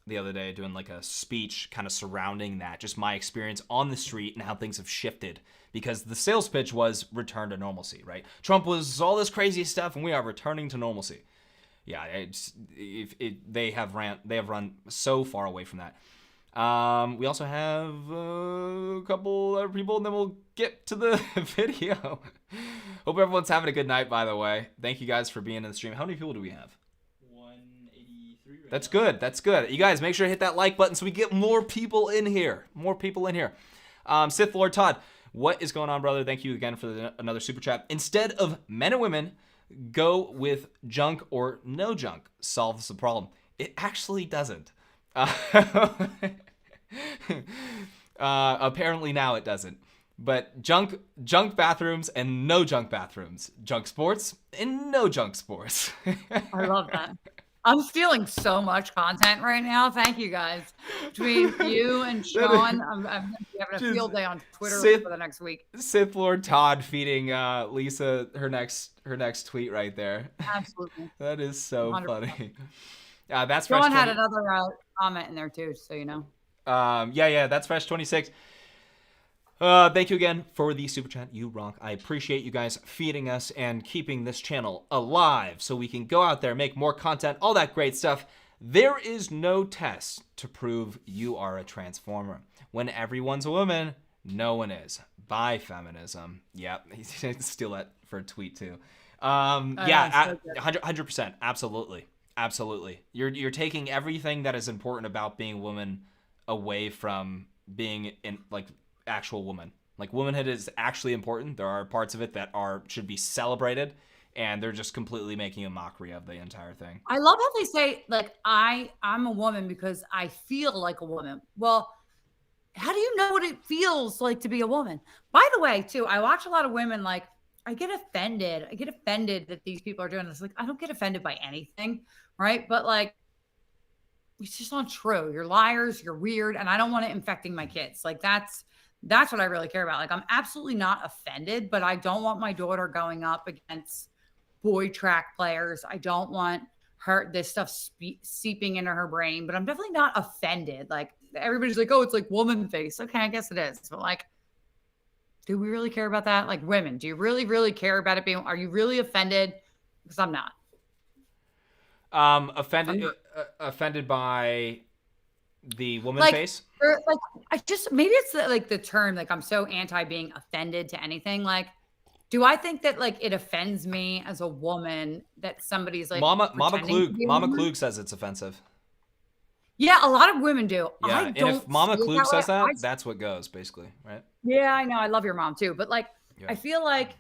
the other day, doing like a speech kind of surrounding that, just my experience on the street and how things have shifted. Because the sales pitch was return to normalcy, right? Trump was all this crazy stuff, and we are returning to normalcy. Yeah, they have run so far away from that. We also have a couple other people, and then we'll get to the video. Hope everyone's having a good night, by the way. Thank you guys for being in the stream. How many people do we have? 183 right That's now. good. That's good. You guys, make sure to hit that like button so we get more people in here. Sith Lord Todd, what is going on, brother? Thank you again for another super chat. Instead of men and women, go with junk or no junk. Solves the problem. It actually doesn't. Apparently now it doesn't. But junk bathrooms and no junk bathrooms. Junk sports and no junk sports. I love that. I'm stealing so much content right now. Thank you guys. Between you and Sean, I'm having a field day on Twitter for the next week. Sith Lord Todd feeding Lisa her next tweet right there. Absolutely. That is so 100%. Funny. That's Sean had another comment in there too, so you know. Yeah, that's Fresh 26. Thank you again for the super chat. You rock. I appreciate you guys feeding us and keeping this channel alive so we can go out there, make more content, all that great stuff. There is no test to prove you are a transformer. When everyone's a woman, no one is. Bye, feminism. Yep, steal that for a tweet too. Yeah, 100%, absolutely. You're taking everything that is important about being a woman away from being in like actual woman. Like womanhood is actually important. There are parts of it that should be celebrated, and they're just completely making a mockery of the entire thing. I love how they say like I'm a woman because I feel like a woman. Well, how do you know what it feels like to be a woman? By the way, too, I watch a lot of women like I get offended. I get offended that these people are doing this. Like I don't get offended by anything, right? But like it's just not true. You're liars, you're weird, and I don't want it infecting my kids. Like that's what I really care about. Like I'm absolutely not offended, but I don't want my daughter going up against boy track players. I don't want this stuff seeping into her brain, but I'm definitely not offended. Like everybody's like, oh, it's like woman face. Okay, I guess it is. But like, do we really care about that? Like women, do you really, really care about it being, are you really offended? Because I'm not. Offended by the woman like, face? Like I just, maybe it's like the term, like I'm so anti being offended to anything. Like, do I think that like it offends me as a woman that somebody's like Mama Klug says it's offensive. Yeah, a lot of women do. Yeah, and if Mama Klug says that, that's what goes basically, right? Yeah, I know. I love your mom too, but like I feel like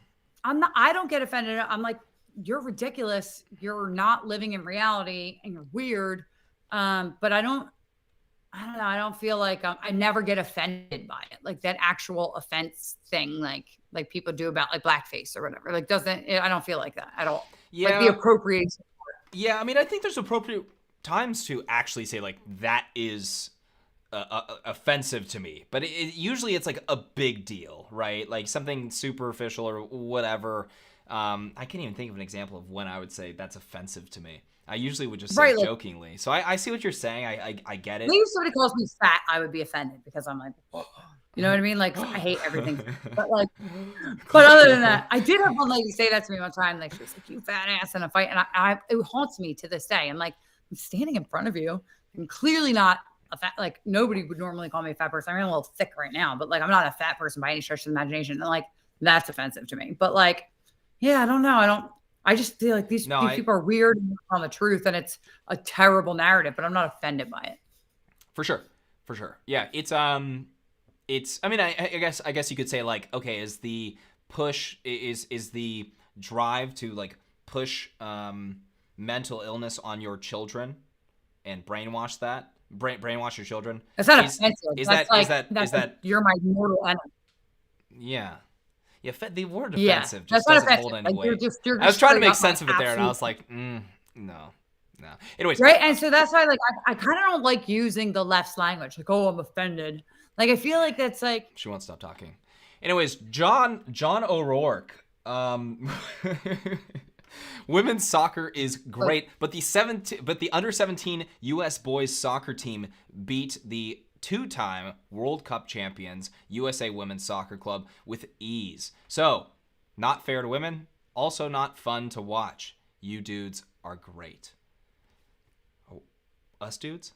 I don't get offended. I'm like, you're ridiculous. You're not living in reality and you're weird. But I don't know. I don't feel like I never get offended by it. Like that actual offense thing, like people do about like blackface or whatever. Like I don't feel like that at all. Yeah. Like the appropriation. Yeah. I mean, I think there's appropriate times to actually say like that is offensive to me, but usually it's like a big deal, right? Like something superficial or whatever. I can't even think of an example of when I would say that's offensive to me. I usually would just say jokingly. So I see what you're saying. I get it. Maybe if somebody calls me fat, I would be offended because I'm like, you know what I mean? Like I hate everything. But other than that, I did have one lady say that to me one time. Like she was like, "You fat ass" in a fight, and it haunts me to this day. I'm like, I'm standing in front of you. I'm clearly not a fat. Like nobody would normally call me a fat person. I'm a little thick right now, but like I'm not a fat person by any stretch of the imagination. And like that's offensive to me. But like, yeah, I don't know. I just feel like these people are weird and on the truth, and it's a terrible narrative, but I'm not offended by it. For sure. Yeah, it's I mean, I guess you could say like, okay, is the push is the drive to like push mental illness on your children and brainwash your children? It's not offensive. Is that you're my mortal enemy? Yeah. Yeah, the word offensive just doesn't offensive. Hold any like, weight. You're I was trying to make sense of it there, and I was like, no. Anyways. Right, and so that's why, like, I kind of don't like using the left's language. Like, oh, I'm offended. Like, I feel like that's like... She won't stop talking. Anyways, John O'Rourke. Women's soccer is great, but the under-17 U.S. boys soccer team beat the two-time World Cup champions USA Women's Soccer Club with ease. So, not fair to women, also not fun to watch. You dudes are great. Oh, us dudes?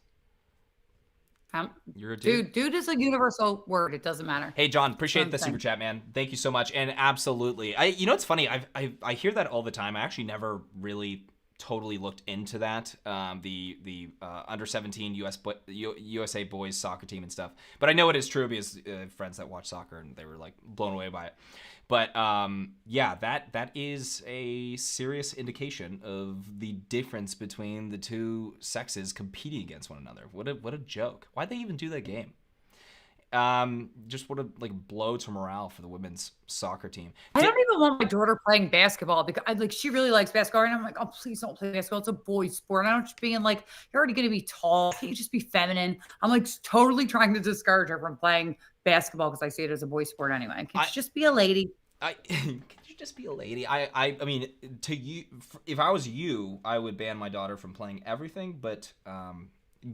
You're a dude. Dude is a universal word. It doesn't matter. Hey, John, appreciate the super chat, man. Thank you so much. And absolutely, you know what's funny? I hear that all the time. I actually never really totally looked into that, the under 17 USA boys soccer team and stuff. But I know it is true because friends that watch soccer and they were like blown away by it. But yeah, that is a serious indication of the difference between the two sexes competing against one another. What a joke! Why'd they even do that game? Just what a blow to morale for the women's soccer team. I don't even want my daughter playing basketball because she really likes basketball, and I'm like, oh, please don't play basketball. It's a boys' sport. And I don't just being like, you're already going to be tall. Can't you just be feminine? I'm like totally trying to discourage her from playing basketball because I see it as a boys' sport anyway. Can you just be a lady? Can you just be a lady? I mean, to you, if I was you, I would ban my daughter from playing everything but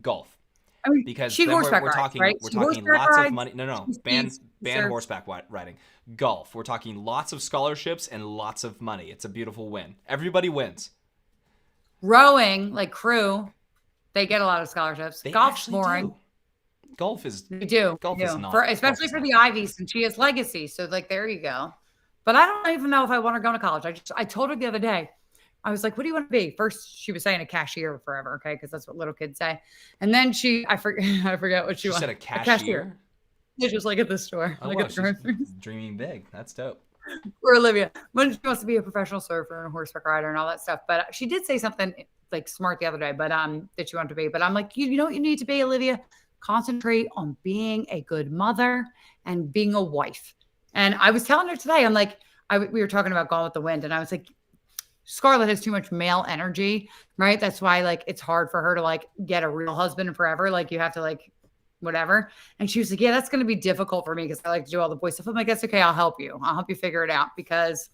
golf. I mean, because she horseback we're talking, rides, right? We're talking lots of money. No, ban horseback riding. Golf. We're talking lots of scholarships and lots of money. It's a beautiful win. Everybody wins. Rowing, like crew. They get a lot of scholarships. They Golf's actually boring. do. Golf is You do. Golf you is do. not. Especially for the Ivies, and she has legacy. So like, there you go. But I don't even know if I want her going to college. I told her the other day, I was like, what do you want to be? First, she was saying a cashier forever. Okay. Cause that's what little kids say. And then I forget what she said wanted. a cashier. It's just like at the store. Oh, like wow, at the grocery. she's dreaming big. That's dope. For Olivia. When she wants to be a professional surfer and a horseback rider and all that stuff. But she did say something like smart the other day, but that she wanted to be. But I'm like, you know what you need to be, Olivia? Concentrate on being a good mother and being a wife. And I was telling her today, I'm like, we were talking about Gone with the Wind, and I was like, Scarlett has too much male energy, right? That's why like it's hard for her to like get a real husband forever. Like you have to like whatever. And she was like, yeah, that's going to be difficult for me because I like to do all the boy stuff. I'm like, that's okay. I'll help you. I'll help you figure it out because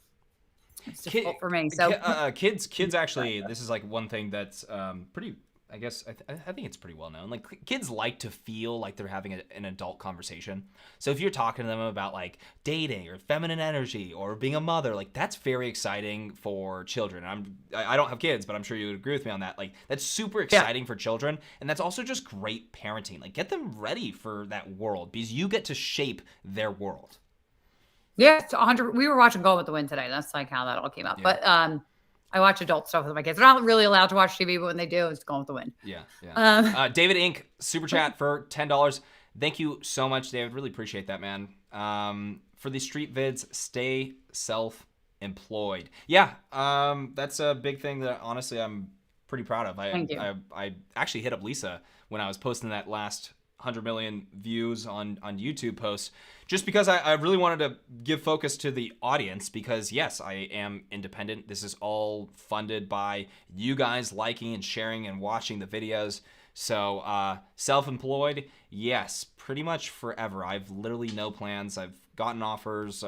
it's difficult for me. So kids actually, this is like one thing that's pretty, I guess, I think it's pretty well known. Like kids like to feel like they're having an adult conversation. So if you're talking to them about like dating or feminine energy or being a mother, like that's very exciting for children. I don't have kids, but I'm sure you would agree with me on that. Like that's super exciting for children. And that's also just great parenting. Like get them ready for that world because you get to shape their world. Yeah, it's 100. We were watching Gone with the Wind today. That's like how that all came up. Yeah. But I watch adult stuff with my kids. They're not really allowed to watch TV, but when they do, it's Gone with the Wind. Yeah. David Inc. Super chat for $10. Thank you so much, David. Really appreciate that, man. For the street vids, stay self-employed. Yeah, that's a big thing that honestly I'm pretty proud of. Thank you. I actually hit up Lisa when I was posting that last 100 million views on YouTube posts, just because I really wanted to give focus to the audience because yes, I am independent. This is all funded by you guys liking and sharing and watching the videos. So self-employed, yes, pretty much forever. I've literally no plans. I've gotten offers.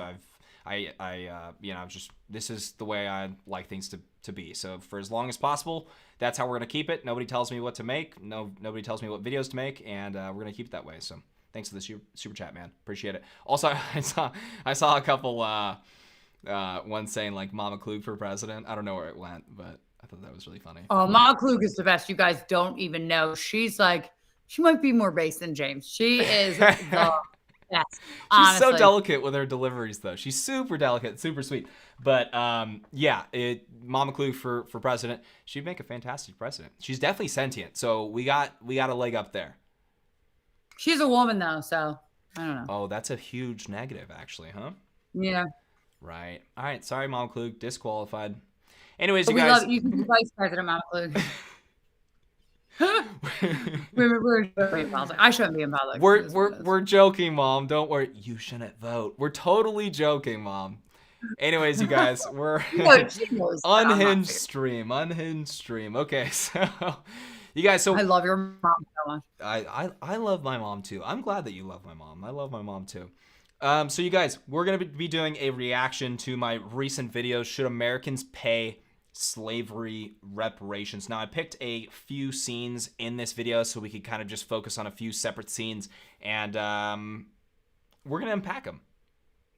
This is the way I like things to be. So for as long as possible, that's how we're going to keep it. Nobody tells me what to make. Nobody tells me what videos to make, and we're going to keep it that way. So thanks for the super chat, man. Appreciate it. Also, I saw a couple one saying like Mama Klug for president. I don't know where it went, but I thought that was really funny. Oh, Mama Klug is the best. You guys don't even know. She's like, she might be more based than James. She is the best. She's so delicate with her deliveries, though. She's super delicate, super sweet. But Mama Klug for president, she'd make a fantastic president. She's definitely sentient, so we got a leg up there. She's a woman though, so I don't know. Oh, that's a huge negative, actually, huh? Yeah. Right. All right. Sorry, Mama Klug, disqualified. Anyways, but you guys. You can be vice president, Mama Klug. we're in politics. I shouldn't be in politics. We're joking, Mom. Don't worry. You shouldn't vote. We're totally joking, Mom. Anyways, you guys, we're unhinged stream. Okay, so you guys. So I love your mom so much. I love my mom too. I'm glad that you love my mom. I love my mom too. So you guys, we're gonna be doing a reaction to my recent video. Should Americans pay slavery reparations? Now I picked a few scenes in this video so we could kind of just focus on a few separate scenes, and we're gonna unpack them.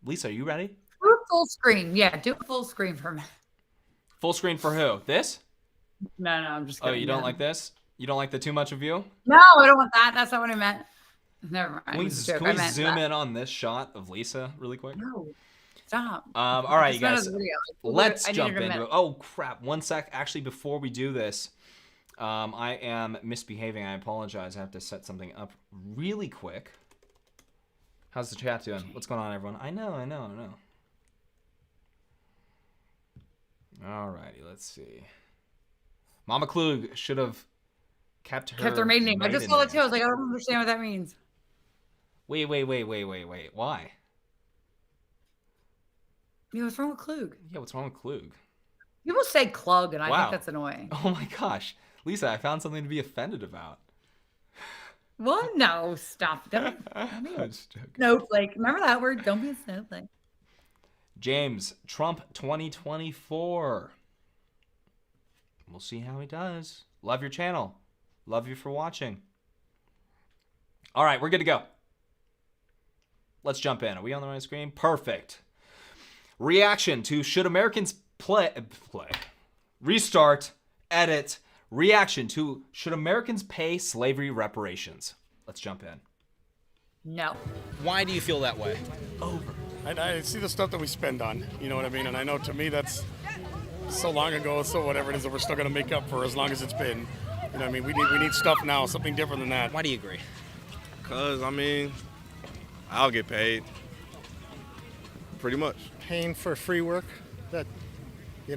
Lisa, are you ready? Do a full screen. Yeah, do a full screen for me. Full screen for who? This? No, I'm just kidding. Oh, you don't like this? You don't like the too much of you? No, I don't want that. That's not what I meant. Never mind. Can we zoom in on this shot of Lisa really quick? No. Stop. All right, you guys. Let's jump into it. Oh, crap. One sec. Actually, before we do this, I am misbehaving. I apologize. I have to set something up really quick. How's the chat doing? What's going on, everyone? I know. All righty, let's see. Mama Klug should have kept her maiden name. I just saw it too. I was like, I don't understand what that means. Wait. Why? Yeah, what's wrong with Klug? Yeah, what's wrong with Klug? People say Klug, and I think that's annoying. Oh my gosh. Lisa, I found something to be offended about. What? No, stop. Snowflake. Remember that word? Don't be a snowflake. James, Trump 2024. We'll see how he does. Love your channel. Love you for watching. All right, we're good to go. Let's jump in. Are we on the right screen? Perfect. Reaction to should Americans restart, edit, reaction to should Americans pay slavery reparations? Let's jump in. No. Why do you feel that way? I see the stuff that we spend on, you know what I mean? And I know to me that's so long ago, so whatever it is that we're still going to make up for as long as it's been. You know what I mean? We need stuff now, something different than that. Why do you agree? Because, I mean, I'll get paid. Pretty much. Paying for free work, that, You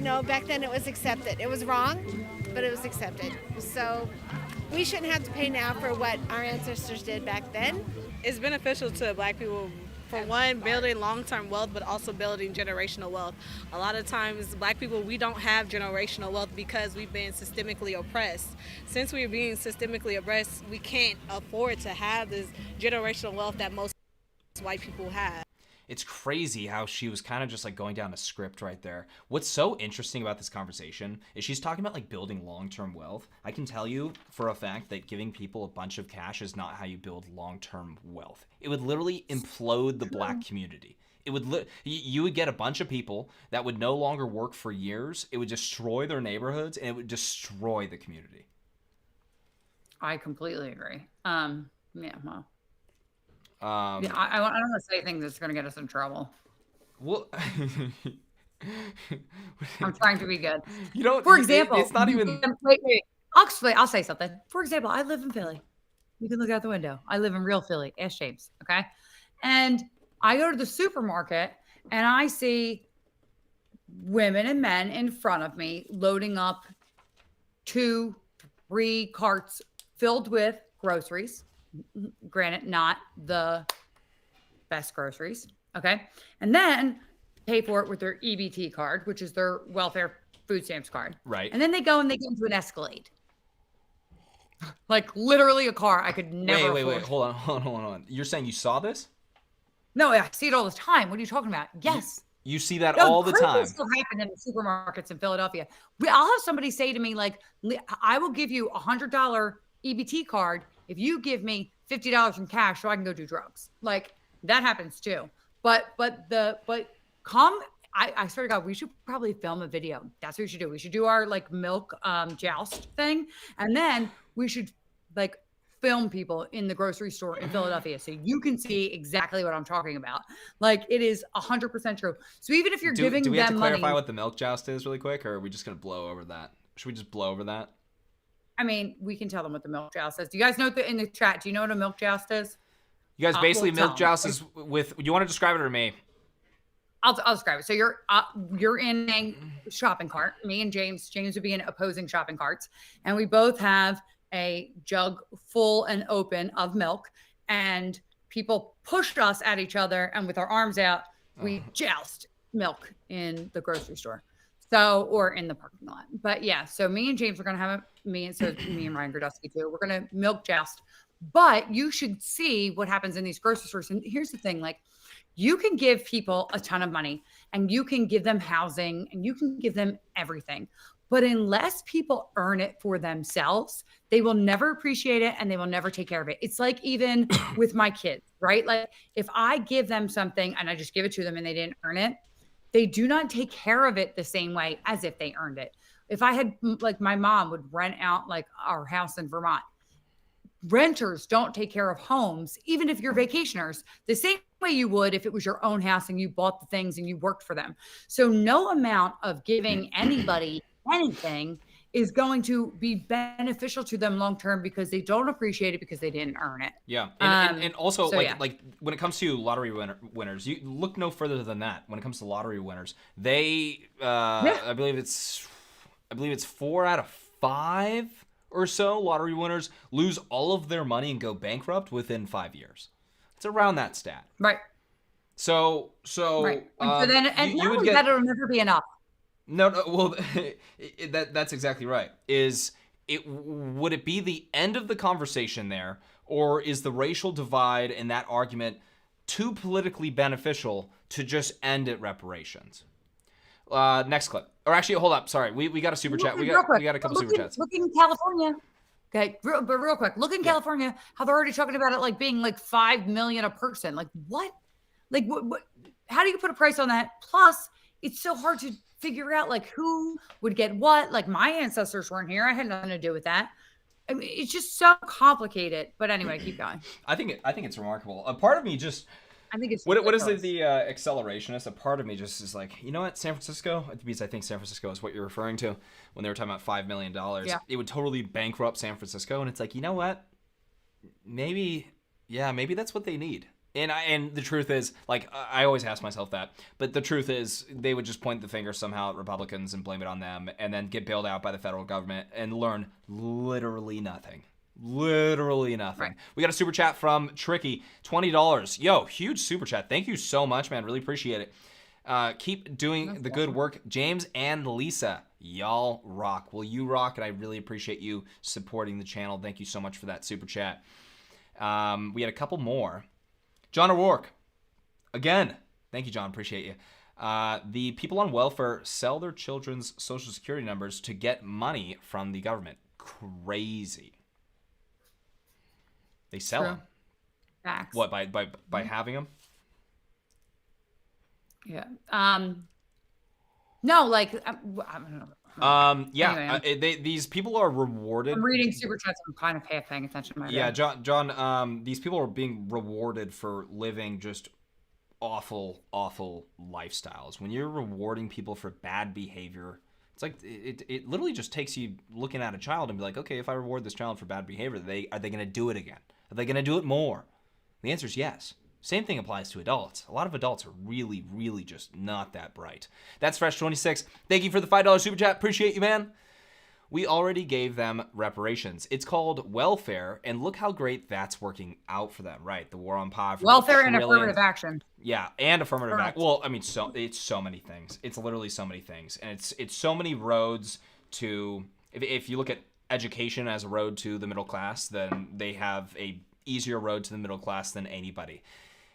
know, back then it was accepted. It was wrong, but it was accepted. So we shouldn't have to pay now for what our ancestors did back then. It's beneficial to Black people, for one, building long-term wealth, but also building generational wealth. A lot of times, Black people, we don't have generational wealth because we've been systemically oppressed. Since we're being systemically oppressed, we can't afford to have this generational wealth that most white people have. It's crazy how she was kind of just like going down a script right there. What's so interesting about this conversation is she's talking about like building long-term wealth. I can tell you for a fact that giving people a bunch of cash is not how you build long-term wealth. It would literally implode the Black community. It would you would get a bunch of people that would no longer work for years. It would destroy their neighborhoods and it would destroy the community. I completely agree. Yeah, well. I don't want to say things that's going to get us in trouble. Well, I'm trying to be good. You know, for example, it's not even. Wait. I'll say something. For example, I live in Philly. You can look out the window. I live in real Philly. Ask James, okay? And I go to the supermarket and I see women and men in front of me loading up 2-3 carts filled with groceries. Granted, not the best groceries, okay? And then pay for it with their EBT card, which is their welfare food stamps card. Right. And then they go and they get into an Escalade. Like literally a car I could never Wait. Hold on. You're saying you saw this? No, I see it all the time. What are you talking about? Yes. You see that all the time. Still happen in the supermarkets in Philadelphia. I'll have somebody say to me like, I will give you $100 EBT card if you give me $50 in cash so I can go do drugs. Like that happens too. But come, I swear to God, we should probably film a video. That's what we should do. We should do our like milk joust thing. And then we should like film people in the grocery store in Philadelphia so you can see exactly what I'm talking about. Like it is 100% true. So even if you're giving them money. Do we have to clarify what the milk joust is really quick, or are we just going to blow over that? Should we just blow over that? I mean, we can tell them what the milk joust is. Do you guys know in the chat? Do you know what a milk joust is? You guys basically milk joust is with. You want to describe it or me? I'll describe it. So you're in a shopping cart. Me and James would be in opposing shopping carts, and we both have a jug full and open of milk, and people push us at each other, and with our arms out, we joust milk in the grocery store. So, or in the parking lot. But yeah, so me and James are going to have me and Ryan Grodowski too. We're going to milk joust. But you should see what happens in these grocery stores. And here's the thing, like you can give people a ton of money and you can give them housing and you can give them everything. But unless people earn it for themselves, they will never appreciate it and they will never take care of it. It's like even with my kids, right? Like if I give them something and I just give it to them and they didn't earn it, they do not take care of it the same way as if they earned it. If I had, like my mom would rent out like our house in Vermont. Renters don't take care of homes, even if you're vacationers, the same way you would if it was your own house and you bought the things and you worked for them. So no amount of giving anybody anything is going to be beneficial to them long-term because they don't appreciate it because they didn't earn it. Yeah. And also like when it comes to lottery winners, you look no further than that. When it comes to lottery winners, they, I believe it's 4 out of 5 or so lottery winners lose all of their money and go bankrupt within 5 years. It's around that stat. Right. So right. So then, and you would get that it'll never be enough. No. Well, that's exactly right. Would it be the end of the conversation there, or is the racial divide in that argument too politically beneficial to just end at reparations? Next clip. Or actually, hold up. Sorry, we got a super chat. We got a couple super chats. Look in California. Okay, but real quick, look in California how they're already talking about it like being like $5 million a person. Like what? Like what? How do you put a price on that? Plus, it's so hard to figure out like who would get what. Like my ancestors weren't here. I had nothing to do with that. I mean, it's just so complicated. But anyway, keep going. I think it's remarkable. A part of me just, I think it's what is ridiculous. the accelerationist? A part of me just is like, you know what, San Francisco, because I think San Francisco is what you're referring to when they were talking about $5 million. Yeah. It would totally bankrupt San Francisco, and it's like, you know what, maybe that's what they need. And the truth is, like, I always ask myself that, but the truth is they would just point the finger somehow at Republicans and blame it on them, and then get bailed out by the federal government and learn literally nothing. Literally nothing. Right. We got a super chat from Tricky, $20. Yo, huge super chat. Thank you so much, man. Really appreciate it. Keep doing the good work, James and Lisa. Y'all rock. Well, you rock, and I really appreciate you supporting the channel. Thank you so much for that super chat. We had a couple more. John O'Rourke, again, thank you, John, appreciate you. The people on welfare sell their children's social security numbers to get money from the government. Crazy. They sell them. Facts. What, by having them? Yeah. No, like, I don't know. Yeah, anyway, these people are rewarded. I'm reading super chats. I'm kind of paying attention to my Yeah, John. These people are being rewarded for living just awful lifestyles. When you're rewarding people for bad behavior, it's like it literally just takes you looking at a child and be like, okay, if I reward this child for bad behavior, are they going to do it again? Are they going to do it more? The answer is yes. Same thing applies to adults. A lot of adults are really, really just not that bright. That's Fresh26. Thank you for the $5 super chat. Appreciate you, man. We already gave them reparations. It's called welfare, and look how great that's working out for them, right? The war on poverty. Welfare and affirmative action. Yeah, and affirmative action. Well, I mean, it's so many things. It's literally so many things, and it's so many roads to. If you look at education as a road to the middle class, then they have a easier road to the middle class than anybody.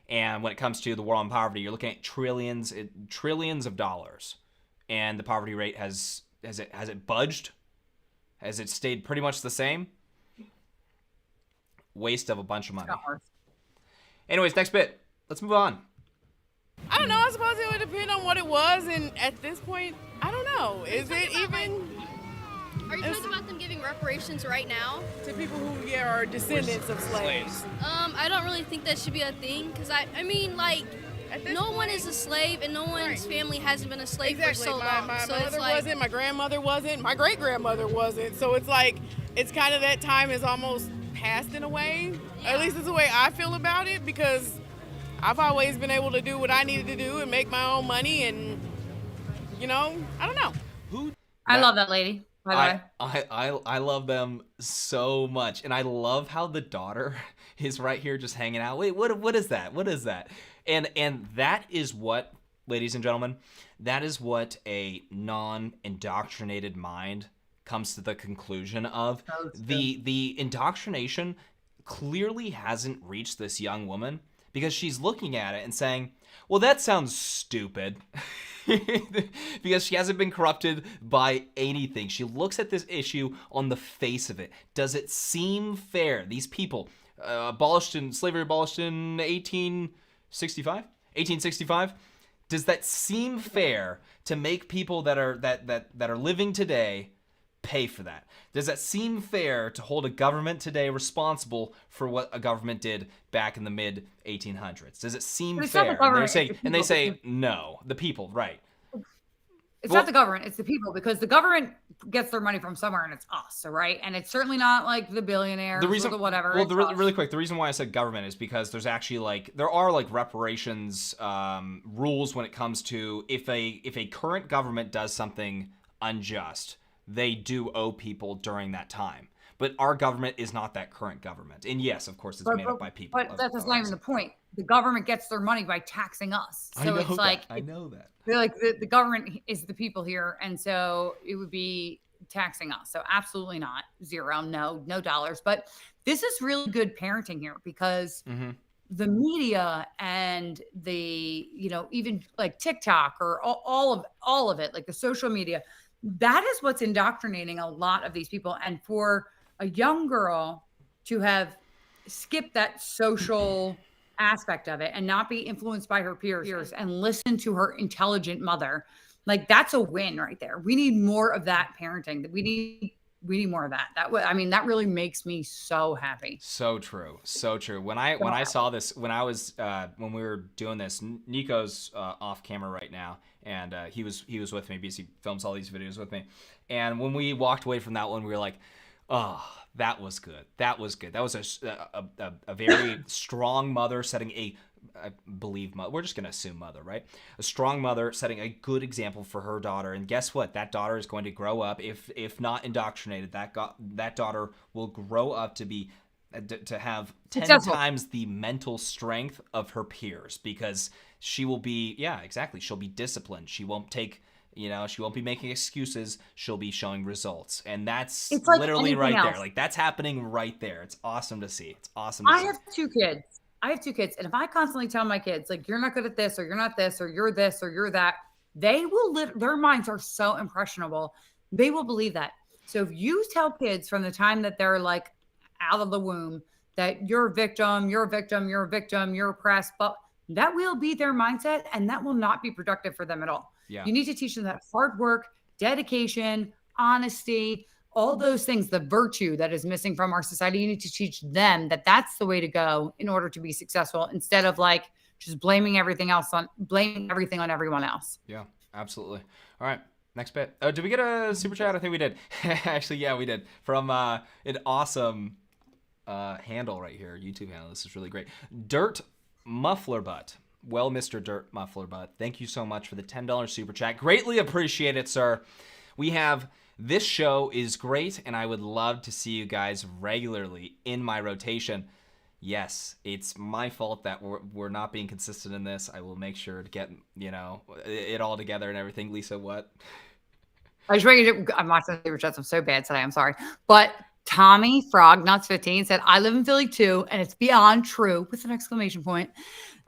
And when it comes to the war on poverty, you're looking at trillions of dollars, and the poverty rate has it budged? Has it stayed pretty much the same? Waste of a bunch of money. Anyways, next bit. Let's move on. I don't know. I suppose it would depend on what it was, and at this point, I don't know. Is it even? Are you talking about them giving reparations right now? To people who are descendants of slaves. I don't really think that should be a thing, because I mean, like, no one is a slave, and no one's family hasn't been a slave for so long. My so mother wasn't, my grandmother wasn't, my great-grandmother wasn't. So it's like, it's kind of that time is almost past in a way. Yeah. At least it's the way I feel about it, because I've always been able to do what I needed to do and make my own money, and, you know, I don't know. I love that lady. I love them so much, and I love how the daughter is right here just hanging out. Wait, what is that? What is that? And that is what, ladies and gentlemen, that is what a non-indoctrinated mind comes to the conclusion of. The indoctrination clearly hasn't reached this young woman, because she's looking at it and saying, well, that sounds stupid. Because she hasn't been corrupted by anything. She looks at this issue on the face of it. Does it seem fair? These people, slavery abolished in 1865? 1865? Does that seem fair to make people that are living today pay for that? Does that seem fair to hold a government today responsible for what a government did back in the mid 1800s? Does it seem fair? And they say no, the people, right? It's not the government, it's the people, because the government gets their money from somewhere, and it's us, right? And it's certainly not like the billionaires or the whatever. Well, really quick, the reason why I said government is because there's actually there are reparations rules when it comes to if a current government does something unjust, they do owe people during that time. But our government is not that current government. And yes, of course, it's made up by people. But that's not even the point. The government gets their money by taxing us. So it's like, I know that. They're like, the government is the people here. And so it would be taxing us. So absolutely not. Zero. No dollars. But this is really good parenting here, because the media and the, even like TikTok or all of it, like the social media, that is what's indoctrinating a lot of these people. And for a young girl to have skipped that social aspect of it and not be influenced by her peers and listen to her intelligent mother, like that's a win right there. We need more of that parenting. We need more of that. That really makes me so happy. So true. So true. When I saw this, when we were doing this, Nico's off camera right now, and he was with me because he films all these videos with me. And when we walked away from that one, we were like, oh, that was good. That was good. That was a very strong mother setting I believe we're just going to assume mother, right? A strong mother setting a good example for her daughter. And guess what? That daughter is going to grow up, if not indoctrinated, that daughter will grow up to have 10 Successful. times the mental strength of her peers, because she will be, she'll be disciplined. She won't she won't be making excuses. She'll be showing results. And that's like literally right else. there. Like, that's happening right there. It's awesome to see. I have two kids. And if I constantly tell my kids, like, you're not good at this, or you're not this, or you're this, or you're that, they will their minds are so impressionable. They will believe that. So if you tell kids from the time that they're like out of the womb that you're a victim, you're oppressed, but that will be their mindset, and that will not be productive for them at all. Yeah. You need to teach them that hard work, dedication, honesty, all those things, the virtue that is missing from our society. You need to teach them that that's the way to go in order to be successful, instead of like just blaming everything on everyone else. Yeah, absolutely. All right. Next bit. Oh, did we get a super chat? I think we did. Actually, yeah, we did. From an awesome handle right here, YouTube handle. This is really great. Dirt Muffler Butt. Well, Mr. Dirt Muffler Butt, thank you so much for the $10 super chat. Greatly appreciate it, sir. This show is great, and I would love to see you guys regularly in my rotation. Yes, it's my fault that we're not being consistent in this. I will make sure to get, it all together and everything. Lisa, what? I'm watching the super chats. I'm so bad today. I'm sorry. But Tommy Frognuts15 said, I live in Philly too, and it's beyond true, with an exclamation point.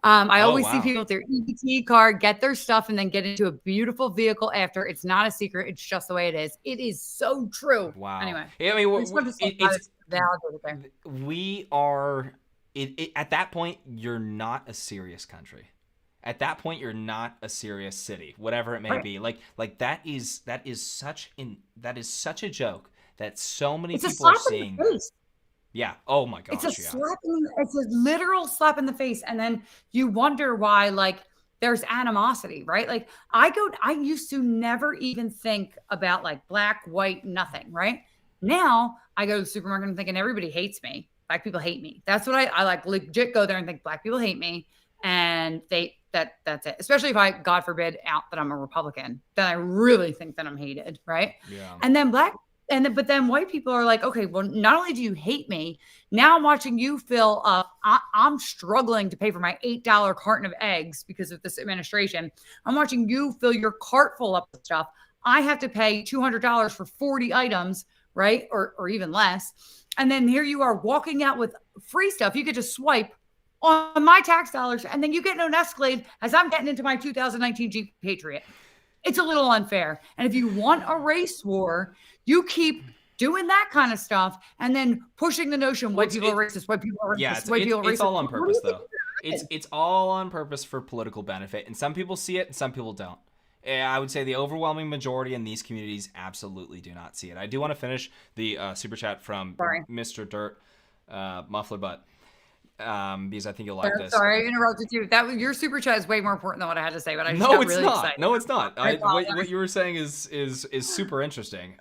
I always see people with their EBT card get their stuff and then get into a beautiful vehicle after. It's not a secret. It's just the way it is. It is so true. Wow. Anyway. Yeah, I mean, we are at that point, you're not a serious country. At that point, you're not a serious city, whatever it may be. Like that is such a joke that so many people are seeing. Yeah. Oh my gosh. It's a literal slap in the face. And then you wonder why, like, there's animosity, right? Like, I used to never even think about like black, white, nothing, right? Now I go to the supermarket and thinking everybody hates me. Black people hate me. That's what I like, legit go there and think black people hate me. And that's it. Especially if I, God forbid, out that I'm a Republican, then I really think that I'm hated, right? Yeah. And then but then white people are like, okay, well, not only do you hate me, now I'm watching you fill up. I'm struggling to pay for my $8 carton of eggs because of this administration. I'm watching you fill your cart full up with stuff. I have to pay $200 for 40 items, right? Or even less. And then here you are walking out with free stuff. You get to swipe on my tax dollars, and then you get an Escalade as I'm getting into my 2019 Jeep Patriot. It's a little unfair. And if you want a race war, you keep doing that kind of stuff and then pushing the notion white people are racist, white people are racist, white people are racist. It's all on purpose, though. It's all on purpose for political benefit. And some people see it and some people don't. I would say the overwhelming majority in these communities absolutely do not see it. I do want to finish the super chat from Mr. Dirt Muffler Butt. Because I think you'll like this. Sorry, I interrupted you. Your super chat is way more important than what I had to say, but I just got really excited. No, it's not. What you were saying is super interesting.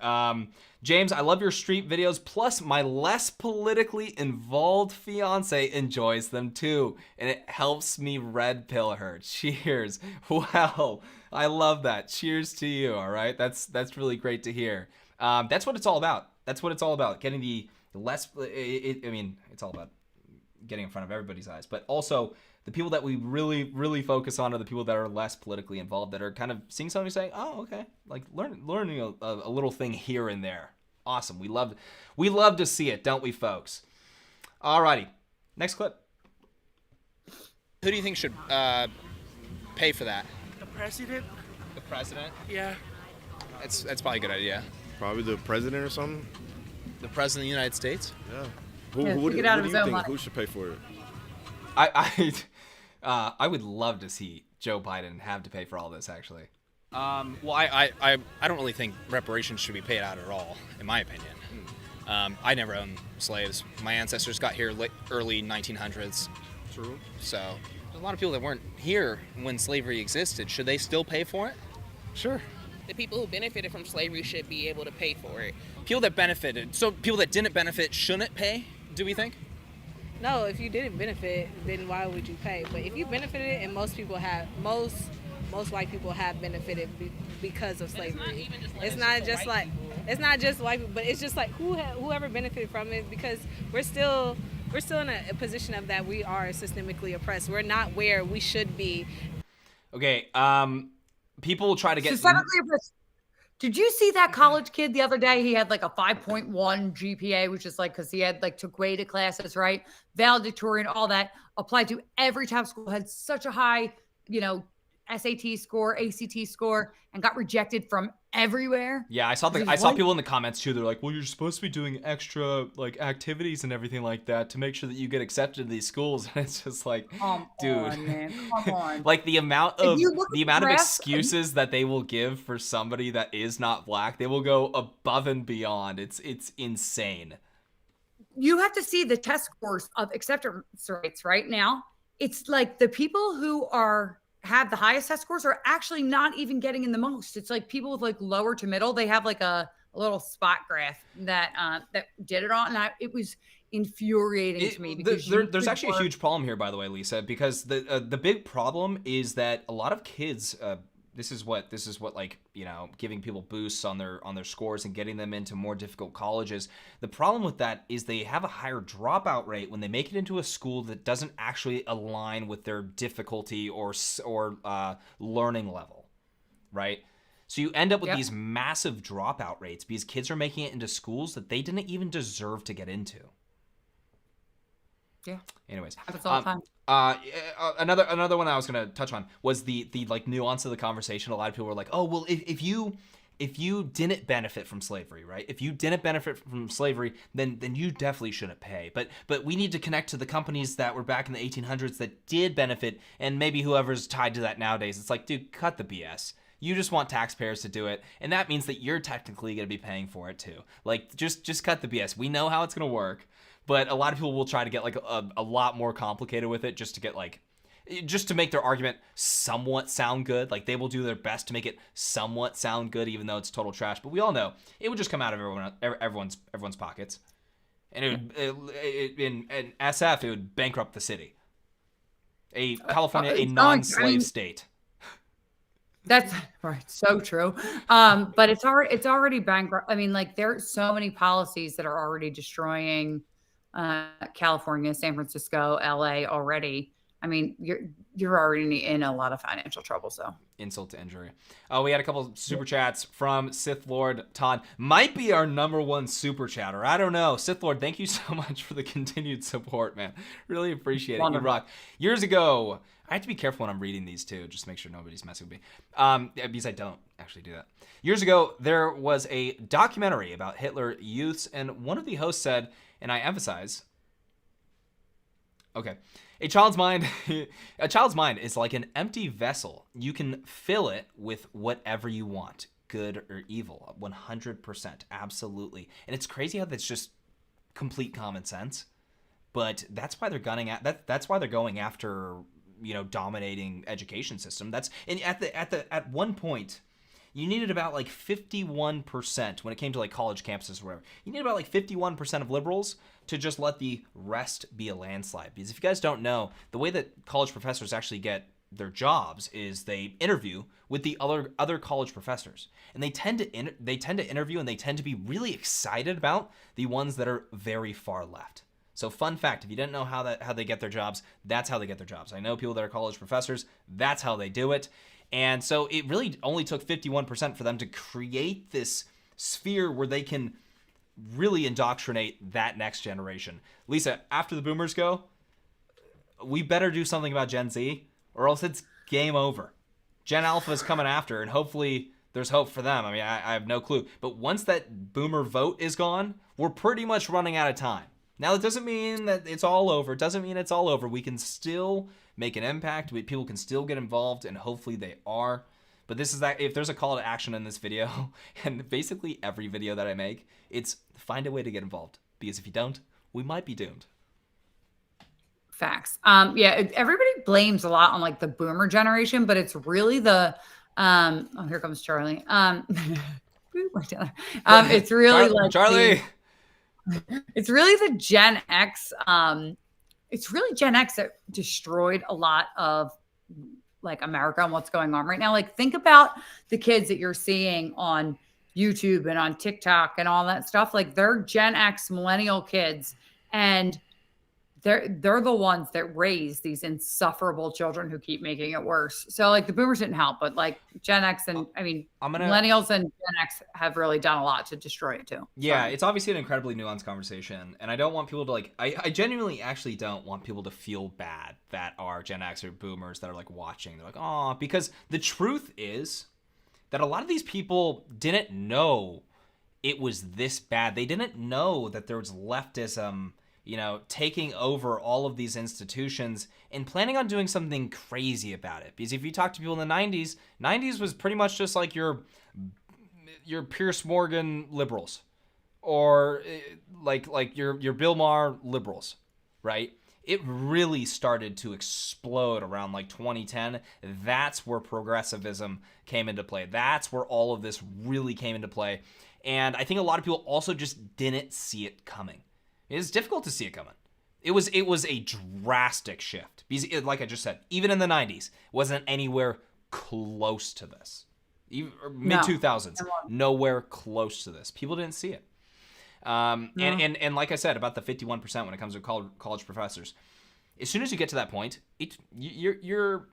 James, I love your street videos. Plus, my less politically involved fiance enjoys them too, and it helps me red pill her. Cheers. Wow, I love that. Cheers to you. All right, that's really great to hear. That's what it's all about. That's what it's all about. Getting the less. It's all about getting in front of everybody's eyes, but also the people that we really focus on are the people that are less politically involved, that are kind of seeing something saying, oh, okay, like learning a little thing here and there. Awesome. We love to see it, don't we, folks? Alrighty, next clip. Who do you think should pay for that? The president? The president? Yeah. That's probably a good idea. Probably the president or something. The president of the United States? Yeah. Who do you think? Who should pay for it? I would love to see Joe Biden have to pay for all this, actually. Well, I don't really think reparations should be paid out at all, in my opinion. I never owned slaves. My ancestors got here early 1900s. True. So there's a lot of people that weren't here when slavery existed. Should they still pay for it? Sure. The people who benefited from slavery should be able to pay for it. People that benefited. So people that didn't benefit shouldn't pay, do we think? No, if you didn't benefit, then why would you pay? But if you benefited, and most white people have benefited because of slavery. It's not just white people, but it's just like whoever benefited from it, because we're still in a position of that we are systemically oppressed. We're not where we should be. Okay, people try to get systemically oppressed. Did you see that college kid the other day? He had like a 5.1 GPA, which is like, because he had like took weighted classes, right? Valedictorian, all that applied to every top school, had such a high, SAT score, ACT score, and got rejected from everywhere. Yeah, I saw people in the comments too. They're like, "Well, you're supposed to be doing extra like activities and everything like that to make sure that you get accepted to these schools." And it's just like, dude, on, man. Come on. like the amount of graphs, excuses that they will give for somebody that is not black, they will go above and beyond. It's insane. You have to see the test scores of acceptance rates right now. It's like the people who have the highest test scores are actually not even getting in the most. It's like people with like lower to middle, they have like a little spot graph that did it on, and it was infuriating to me because there's actually a huge problem here, by the way, Lisa, because the big problem is that a lot of kids, this is what like, giving people boosts on their scores and getting them into more difficult colleges. The problem with that is they have a higher dropout rate when they make it into a school that doesn't actually align with their difficulty or learning level, right? So you end up with these massive dropout rates because kids are making it into schools that they didn't even deserve to get into. Yeah. Anyways, happens all the time. Another one I was gonna touch on was the like nuance of the conversation. A lot of people were like, "Oh, well, if you didn't benefit from slavery, right? If you didn't benefit from slavery, then you definitely shouldn't pay. But we need to connect to the companies that were back in the 1800s that did benefit, and maybe whoever's tied to that nowadays." It's like, dude, cut the BS. You just want taxpayers to do it, and that means that you're technically gonna be paying for it too. Like, just cut the BS. We know how it's gonna work. But a lot of people will try to get like a lot more complicated with it just to make their argument somewhat sound good. Like, they will do their best to make it somewhat sound good, even though it's total trash. But we all know it would just come out of everyone's pockets, and in SF it would bankrupt the city. California, a non-slave state. That's right. So true. But it's already bankrupt. I mean, like, there are so many policies that are already destroying California, San Francisco, LA already. I mean, you're already in a lot of financial trouble. So insult to injury. Oh, we had a couple of super chats from Sith Lord Todd. Might be our #1 super chatter. I don't know. Sith Lord, thank you so much for the continued support, man. Really appreciate it. You rock. Years ago, I have to be careful when I'm reading these too, just to make sure nobody's messing with me. Because I don't actually do that. Years ago, there was a documentary about Hitler Youths, and one of the hosts said, and I emphasize, okay, a child's mind is like an empty vessel. You can fill it with whatever you want, good or evil, 100%, absolutely. And it's crazy how that's just complete common sense, but that's why they're that's why they're going after, dominating education system. At one point, you needed about like 51% when it came to like college campuses or whatever. You need about like 51% of liberals to just let the rest be a landslide. Because if you guys don't know, the way that college professors actually get their jobs is they interview with the other college professors, and they tend to interview and they tend to be really excited about the ones that are very far left. So fun fact, if you didn't know how they get their jobs, that's how they get their jobs. I know people that are college professors, that's how they do it. And so it really only took 51% for them to create this sphere where they can really indoctrinate that next generation. Lisa, after the boomers go, we better do something about Gen Z, or else it's game over. Gen Alpha is coming after, and hopefully there's hope for them. I mean, I have no clue. But once that boomer vote is gone, we're pretty much running out of time. Now, it doesn't mean that it's all over. It doesn't mean it's all over. We can still make an impact. People can still get involved, and hopefully they are. But this is that. If there's a call to action in this video, and basically every video that I make, it's find a way to get involved. Because if you don't, we might be doomed. Facts. Yeah, everybody blames a lot on like the boomer generation, but it's really the oh, here comes Charlie. It's really like Charlie. It's really the Gen X. It's really Gen X that destroyed a lot of like America and what's going on right now. Like, think about the kids that you're seeing on YouTube and on TikTok and all that stuff. Like, they're Gen X millennial kids, and they're the ones that raise these insufferable children who keep making it worse. So like the boomers didn't help, but like Gen X and millennials and Gen X have really done a lot to destroy it too. Yeah, it's obviously an incredibly nuanced conversation, and I don't want people to like. I genuinely actually don't want people to feel bad that are Gen X or boomers that are like watching. They're like, oh, because the truth is that a lot of these people didn't know it was this bad. They didn't know that there was leftism, taking over all of these institutions and planning on doing something crazy about it. Because if you talk to people in the 90s was pretty much just like your Pierce Morgan liberals, or like your Bill Maher liberals, right? It really started to explode around like 2010. That's where progressivism came into play. That's where all of this really came into play. And I think a lot of people also just didn't see it coming. It's difficult to see it coming. It was a drastic shift. Because, like I just said, even in the 90s, it wasn't anywhere close to this. Mid-2000s, nowhere close to this. People didn't see it. And like I said, about the 51% when it comes to college professors, as soon as you get to that point, you're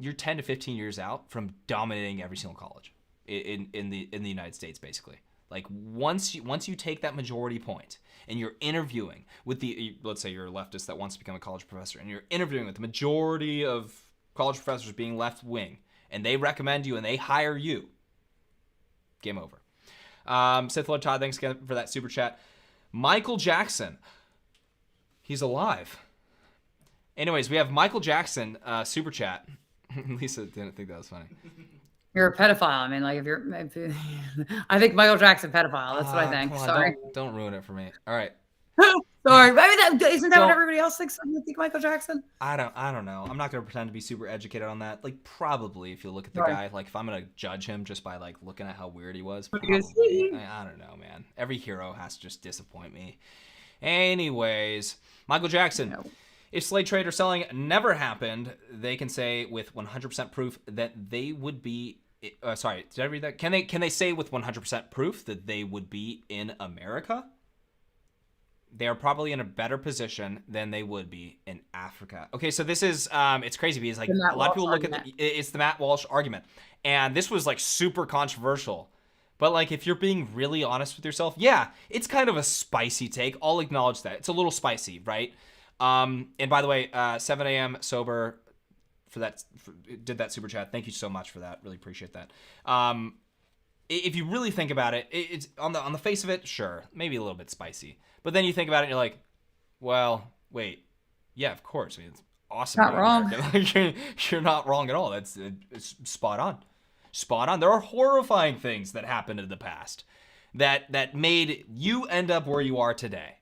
10 to 15 years out from dominating every single college in the United States, basically. Like once you take that majority point and you're interviewing with let's say you're a leftist that wants to become a college professor, and you're interviewing with the majority of college professors being left wing, and they recommend you and they hire you, game over. Sith Lord Todd, thanks again for that super chat. Michael Jackson, he's alive. Anyways, we have Michael Jackson super chat. Lisa didn't think that was funny. You're a pedophile. I mean, like I think Michael Jackson pedophile. That's what I think. Sorry. Don't ruin it for me. All right. Sorry. I mean, isn't that what everybody else thinks when you think Michael Jackson? I don't know. I'm not gonna pretend to be super educated on that. Like, probably if you look at the guy, like if I'm gonna judge him just by like looking at how weird he was, probably. I don't know, man. Every hero has to just disappoint me. Anyways, Michael Jackson. No. If slave trade or selling never happened, they can say with 100% proof that they would be. Sorry, did I read that? Can they say with 100% proof that they would be in America? They are probably in a better position than they would be in Africa. Okay, so this is it's crazy because like a lot of people look at it's the Matt Walsh argument, and this was like super controversial. But like if you're being really honest with yourself, yeah, it's kind of a spicy take. I'll acknowledge that it's a little spicy, right? And by the way, 7 a.m. sober. Did that super chat. Thank you so much for that. Really appreciate that. If you really think about it, it's on the face of it, sure, maybe a little bit spicy. But then you think about it and you're like, well, wait, yeah, of course. I mean, it's awesome. Not wrong. You're not wrong at all. It's spot on. Spot on. There are horrifying things that happened in the past that made you end up where you are today.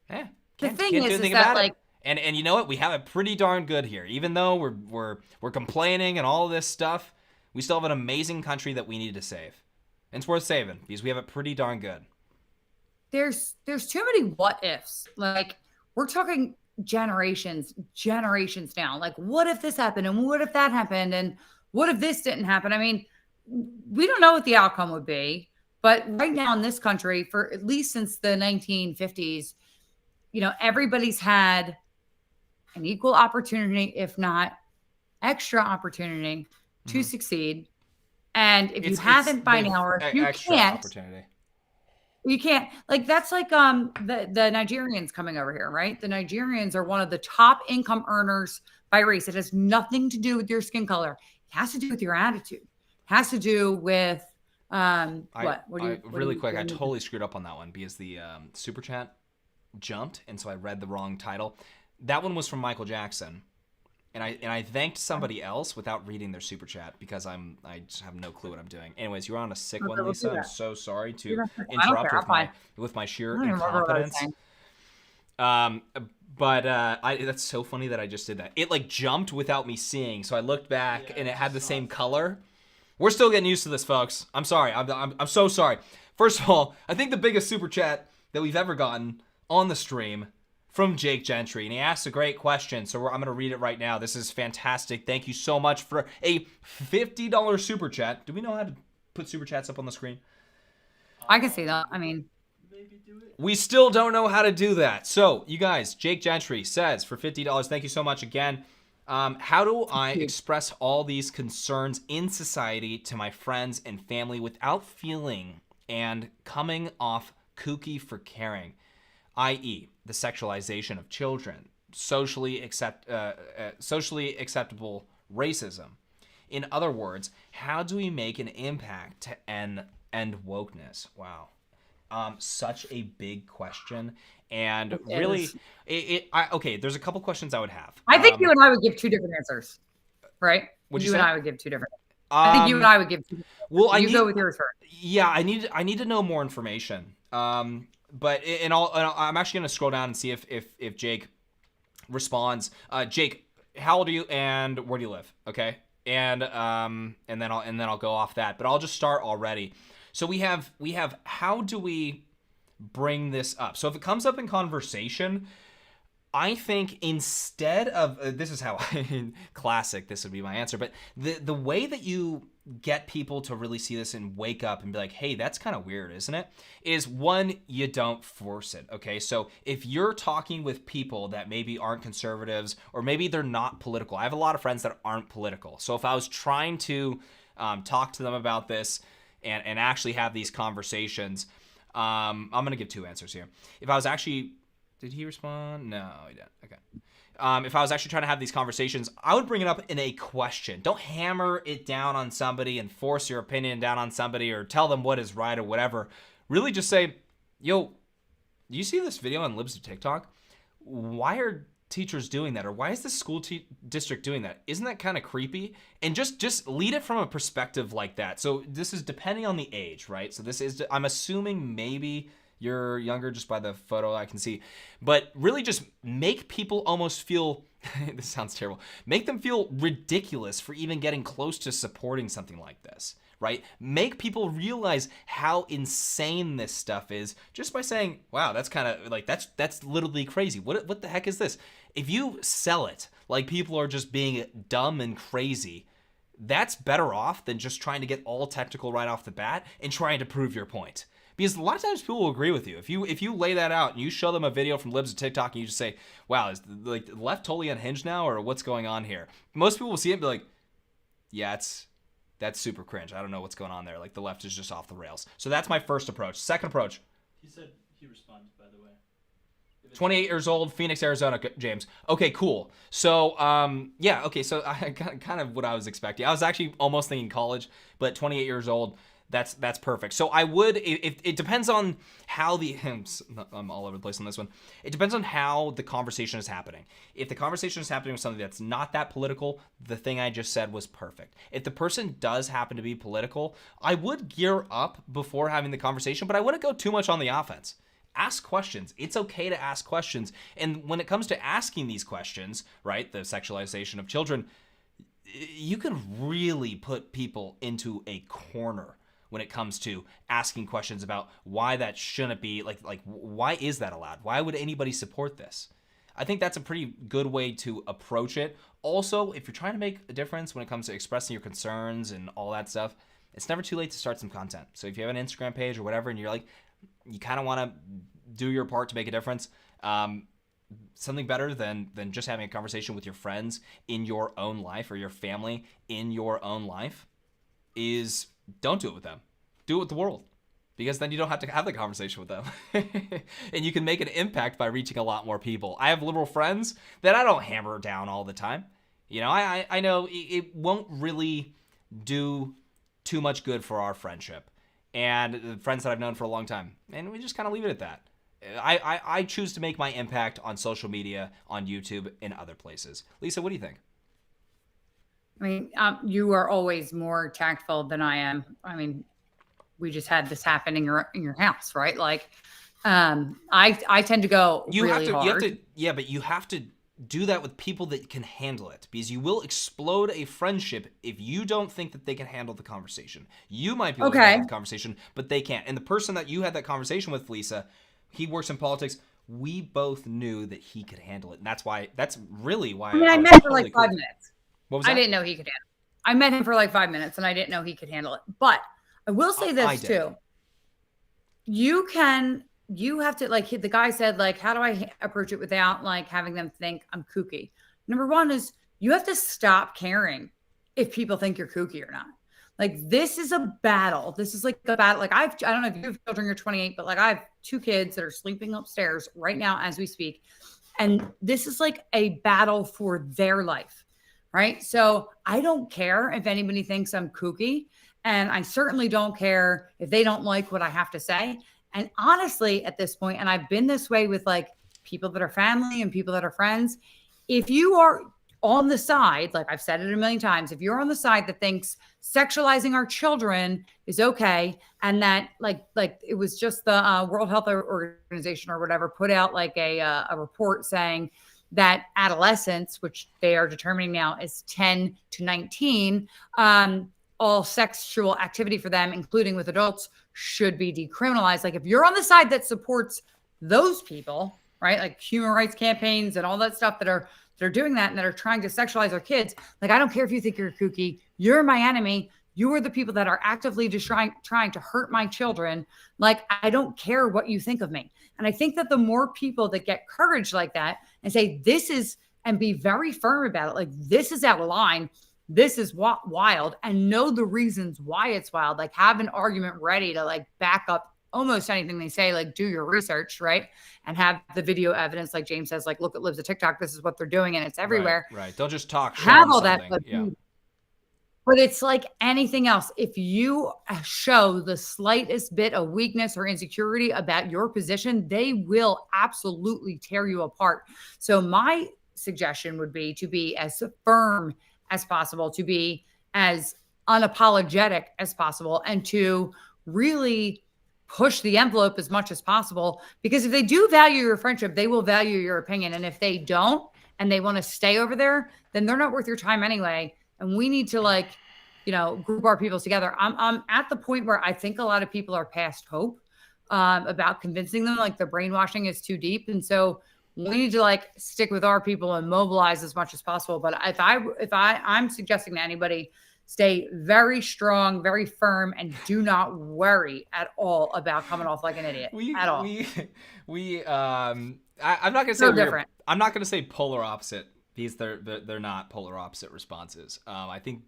The thing is that like. And you know what? We have it pretty darn good here. Even though we're complaining and all of this stuff, we still have an amazing country that we need to save. And it's worth saving because we have it pretty darn good. There's too many what ifs. Like, we're talking generations down. Like, what if this happened? And what if that happened? And what if this didn't happen? I mean, we don't know what the outcome would be. But right now in this country, for at least since the 1950s, everybody's had an equal opportunity, if not extra opportunity, to succeed. And if you haven't by now, or if you can't, you can't. Like, that's like the Nigerians coming over here, right? The Nigerians are one of the top income earners by race. It has nothing to do with your skin color. It has to do with your attitude. It has to do with really quick, I totally screwed up on that one because the super chat jumped, and so I read the wrong title. That one was from Michael Jackson. And I thanked somebody else without reading their super chat because I just have no clue what I'm doing. Anyways, you're on a sick one, Lisa. I'm so sorry to interrupt with my sheer incompetence. But that's so funny that I just did that. It like jumped without me seeing, so I looked back and it had the same color. We're still getting used to this, folks. I'm sorry. I'm so sorry. First of all, I think the biggest super chat that we've ever gotten on the stream from Jake Gentry, and he asked a great question, so I'm going to read it right now. This is fantastic. Thank you so much for a $50 super chat. Do we know how to put super chats up on the screen? I can see that. I mean, we still don't know how to do that. So, you guys, Jake Gentry says for $50, thank you so much again. How do I express all these concerns in society to my friends and family without feeling and coming off kooky for caring, i.e., the sexualization of children, socially acceptable racism? In other words, how do we make an impact to end wokeness? Wow. Such a big question. And really, okay, there's a couple questions I would have. I think you and I would give two different answers, right? You and I would give two different. I think you and I would give two different answers. Well, go with yours first. Yeah, I need to know more information. But I'm actually going to scroll down and see if Jake responds. Jake, how old are you and where do you live? Okay, and then I'll go off that. But I'll just start already. So we have how do we bring this up? So if it comes up in conversation, I think instead of this is how classic, this would be my answer. But the way that you get people to really see this and wake up and be like, hey, that's kind of weird, isn't it? Is one, you don't force it. Okay, so if you're talking with people that maybe aren't conservatives or maybe they're not political, I have a lot of friends that aren't political. So if I was trying to talk to them about this and actually have these conversations, I'm gonna give two answers here. If I was actually, did he respond? No, he didn't. Okay. If I was actually trying to have these conversations, I would bring it up in a question. Don't hammer it down on somebody and force your opinion down on somebody or tell them what is right or whatever. Really just say, yo, do you see this video on Libs of TikTok? Why are teachers doing that? Or why is the school district doing that? Isn't that kind of creepy? And just lead it from a perspective like that. So this is depending on the age, right? So this is, I'm assuming maybe you're younger just by the photo I can see. But really just make people almost feel, this sounds terrible, make them feel ridiculous for even getting close to supporting something like this, right? Make people realize how insane this stuff is just by saying, wow, that's kind of like, that's literally crazy. What the heck is this? If you sell it like people are just being dumb and crazy, that's better off than just trying to get all technical right off the bat and trying to prove your point. Because a lot of times people will agree with you. If you lay that out and you show them a video from Libs of TikTok and you just say, wow, is the left totally unhinged now or what's going on here? Most people will see it and be like, yeah, that's super cringe. I don't know what's going on there. Like the left is just off the rails. So that's my first approach. Second approach. He said he responded, by the way. 28 years old, Phoenix, Arizona, James. Okay, cool. So, yeah, okay, so I kind of what I was expecting. I was actually almost thinking college, but 28 years old, that's perfect. So I would, if it depends on how I'm all over the place on this one. It depends on how the conversation is happening. If the conversation is happening with something that's not that political, the thing I just said was perfect. If the person does happen to be political, I would gear up before having the conversation, but I wouldn't go too much on the offense. Ask questions. It's okay to ask questions. And when it comes to asking these questions, right, the sexualization of children, you can really put people into a corner when it comes to asking questions about why that shouldn't be, like why is that allowed? Why would anybody support this? I think that's a pretty good way to approach it. Also, if you're trying to make a difference when it comes to expressing your concerns and all that stuff, it's never too late to start some content. So if you have an Instagram page or whatever and you're like, you kind of want to do your part to make a difference, something better than just having a conversation with your friends in your own life or your family in your own life is don't do it with them. Do it with the world, because then you don't have to have the conversation with them. And you can make an impact by reaching a lot more people. I have liberal friends that I don't hammer down all the time. You know, I know it won't really do too much good for our friendship and the friends that I've known for a long time. And we just kind of leave it at that. I choose to make my impact on social media, on YouTube, and other places. Lisa, what do you think? I mean, you are always more tactful than I am. I mean, we just had this happen in your house, right? Like, I tend to go really hard. But you have to do that with people that can handle it, because you will explode a friendship if you don't think that they can handle the conversation. You might be able to handle the conversation, but they can't. And the person that you had that conversation with, Lisa, he works in politics. We both knew that he could handle it, and that's really why. I mean, I met him for like 5 minutes. What was that? I didn't know he could handle it. I met him for like 5 minutes, and I didn't know he could handle it. But I will say this too. You have to, like, the guy said, like, how do I approach it without like having them think I'm kooky? Number one is you have to stop caring if people think you're kooky or not. Like, this is a battle. This is like a battle. Like, I don't know if you have children, you're 28, but like I have 2 kids that are sleeping upstairs right now as we speak. And this is like a battle for their life, right? So I don't care if anybody thinks I'm kooky. And I certainly don't care if they don't like what I have to say. And honestly, at this point, and I've been this way with like people that are family and people that are friends, if you are on the side, like I've said it a million times, if you're on the side that thinks sexualizing our children is okay, and that like it was just the World Health Organization or whatever put out like a report saying that adolescents, which they are determining now is 10 to 19, all sexual activity for them, including with adults, should be decriminalized. Like, if you're on the side that supports those people, right, like human rights campaigns and all that stuff that are doing that and that are trying to sexualize our kids, like, I don't care if you think you're kooky, you're my enemy. You are the people that are actively just trying to hurt my children. Like, I don't care what you think of me. And I think that the more people that get courage like that and say this is, and be very firm about it, like, this is out of line, this is wild, and know the reasons why it's wild, like have an argument ready to like back up almost anything they say, like do your research, right? And have the video evidence, like James says, like look at Libs of TikTok, this is what they're doing and it's everywhere. Right. Don't just talk. Have all that. But it's like anything else. If you show the slightest bit of weakness or insecurity about your position, they will absolutely tear you apart. So my suggestion would be to be as firm as possible, to be as unapologetic as possible, and to really push the envelope as much as possible. Because if they do value your friendship, they will value your opinion. And if they don't, and they want to stay over there, then they're not worth your time anyway. And we need to, like, you know, group our people together. I'm at the point where I think a lot of people are past hope about convincing them, like the brainwashing is too deep. And so we need to like stick with our people and mobilize as much as possible. But if I'm suggesting to anybody, stay very strong, very firm, and do not worry at all about coming off like an idiot at all. I'm not gonna say different. I'm not gonna say polar opposite, because they're not polar opposite responses. I think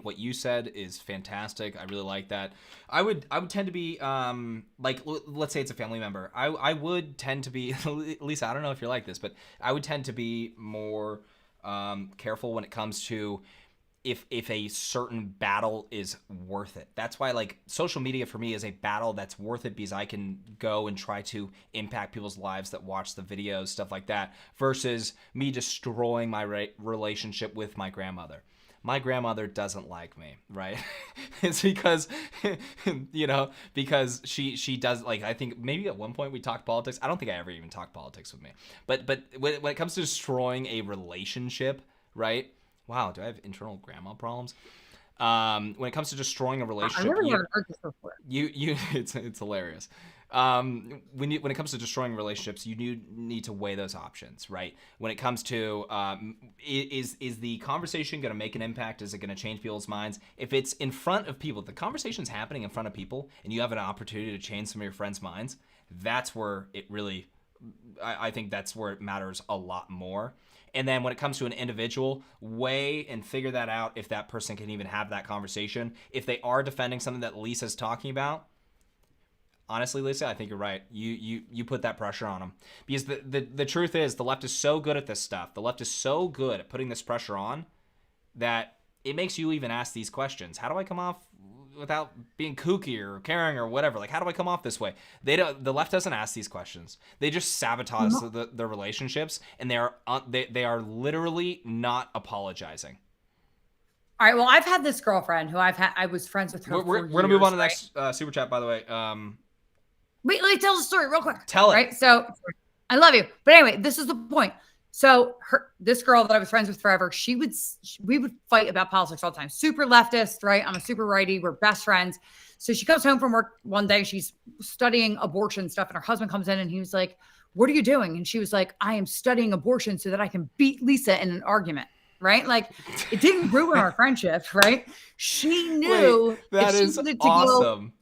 what you said is fantastic. I really like that. I would tend to be like, let's say it's a family member. I would tend to be, Lisa, I don't know if you're like this, but I would tend to be more careful when it comes to if a certain battle is worth it. That's why, like, social media for me is a battle that's worth it, because I can go and try to impact people's lives that watch the videos, stuff like that, versus me destroying my relationship with my grandmother. My grandmother doesn't like me, right? It's because, you know, because she does, like, I think maybe at one point we talked politics. I don't think I ever even talked politics with me. But when it comes to destroying a relationship, right? Wow, do I have internal grandma problems? When it comes to destroying a relationship, I never heard this before. It's hilarious. When it comes to destroying relationships, you need to weigh those options, right? When it comes to is the conversation going to make an impact? Is it going to change people's minds? If it's in front of people, the conversation's happening in front of people, and you have an opportunity to change some of your friends' minds, that's where it really, I think that's where it matters a lot more. And then when it comes to an individual, weigh and figure that out if that person can even have that conversation. If they are defending something that Lisa's talking about, honestly, Lisa, I think you're right. You put that pressure on them. Because the truth is, the left is so good at this stuff. The left is so good at putting this pressure on that it makes you even ask these questions. How do I come off without being kooky or caring or whatever? Like, how do I come off this way? The left doesn't ask these questions. They just sabotage their relationships, and they are literally not apologizing. All right. Well, I've had this girlfriend who I was friends with her. We're gonna move on to the next super chat, by the way. Wait, let me tell the story real quick. Tell it. Right. So I love you. But anyway, this is the point. So this girl that I was friends with forever, we would fight about politics all the time. Super leftist, right? I'm a super righty. We're best friends. So she comes home from work one day. She's studying abortion stuff. And her husband comes in and he was like, "What are you doing?" And she was like, "I am studying abortion so that I can beat Lisa in an argument." Right? Like, it didn't ruin our friendship, right? She knew that is awesome.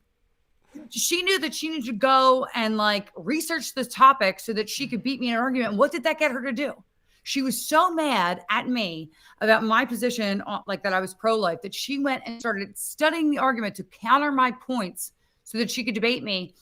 She knew that she needed to go and like research this topic so that she could beat me in an argument. What did that get her to do? She was so mad at me about my position, like that I was pro-life, that she went and started studying the argument to counter my points so that she could debate me.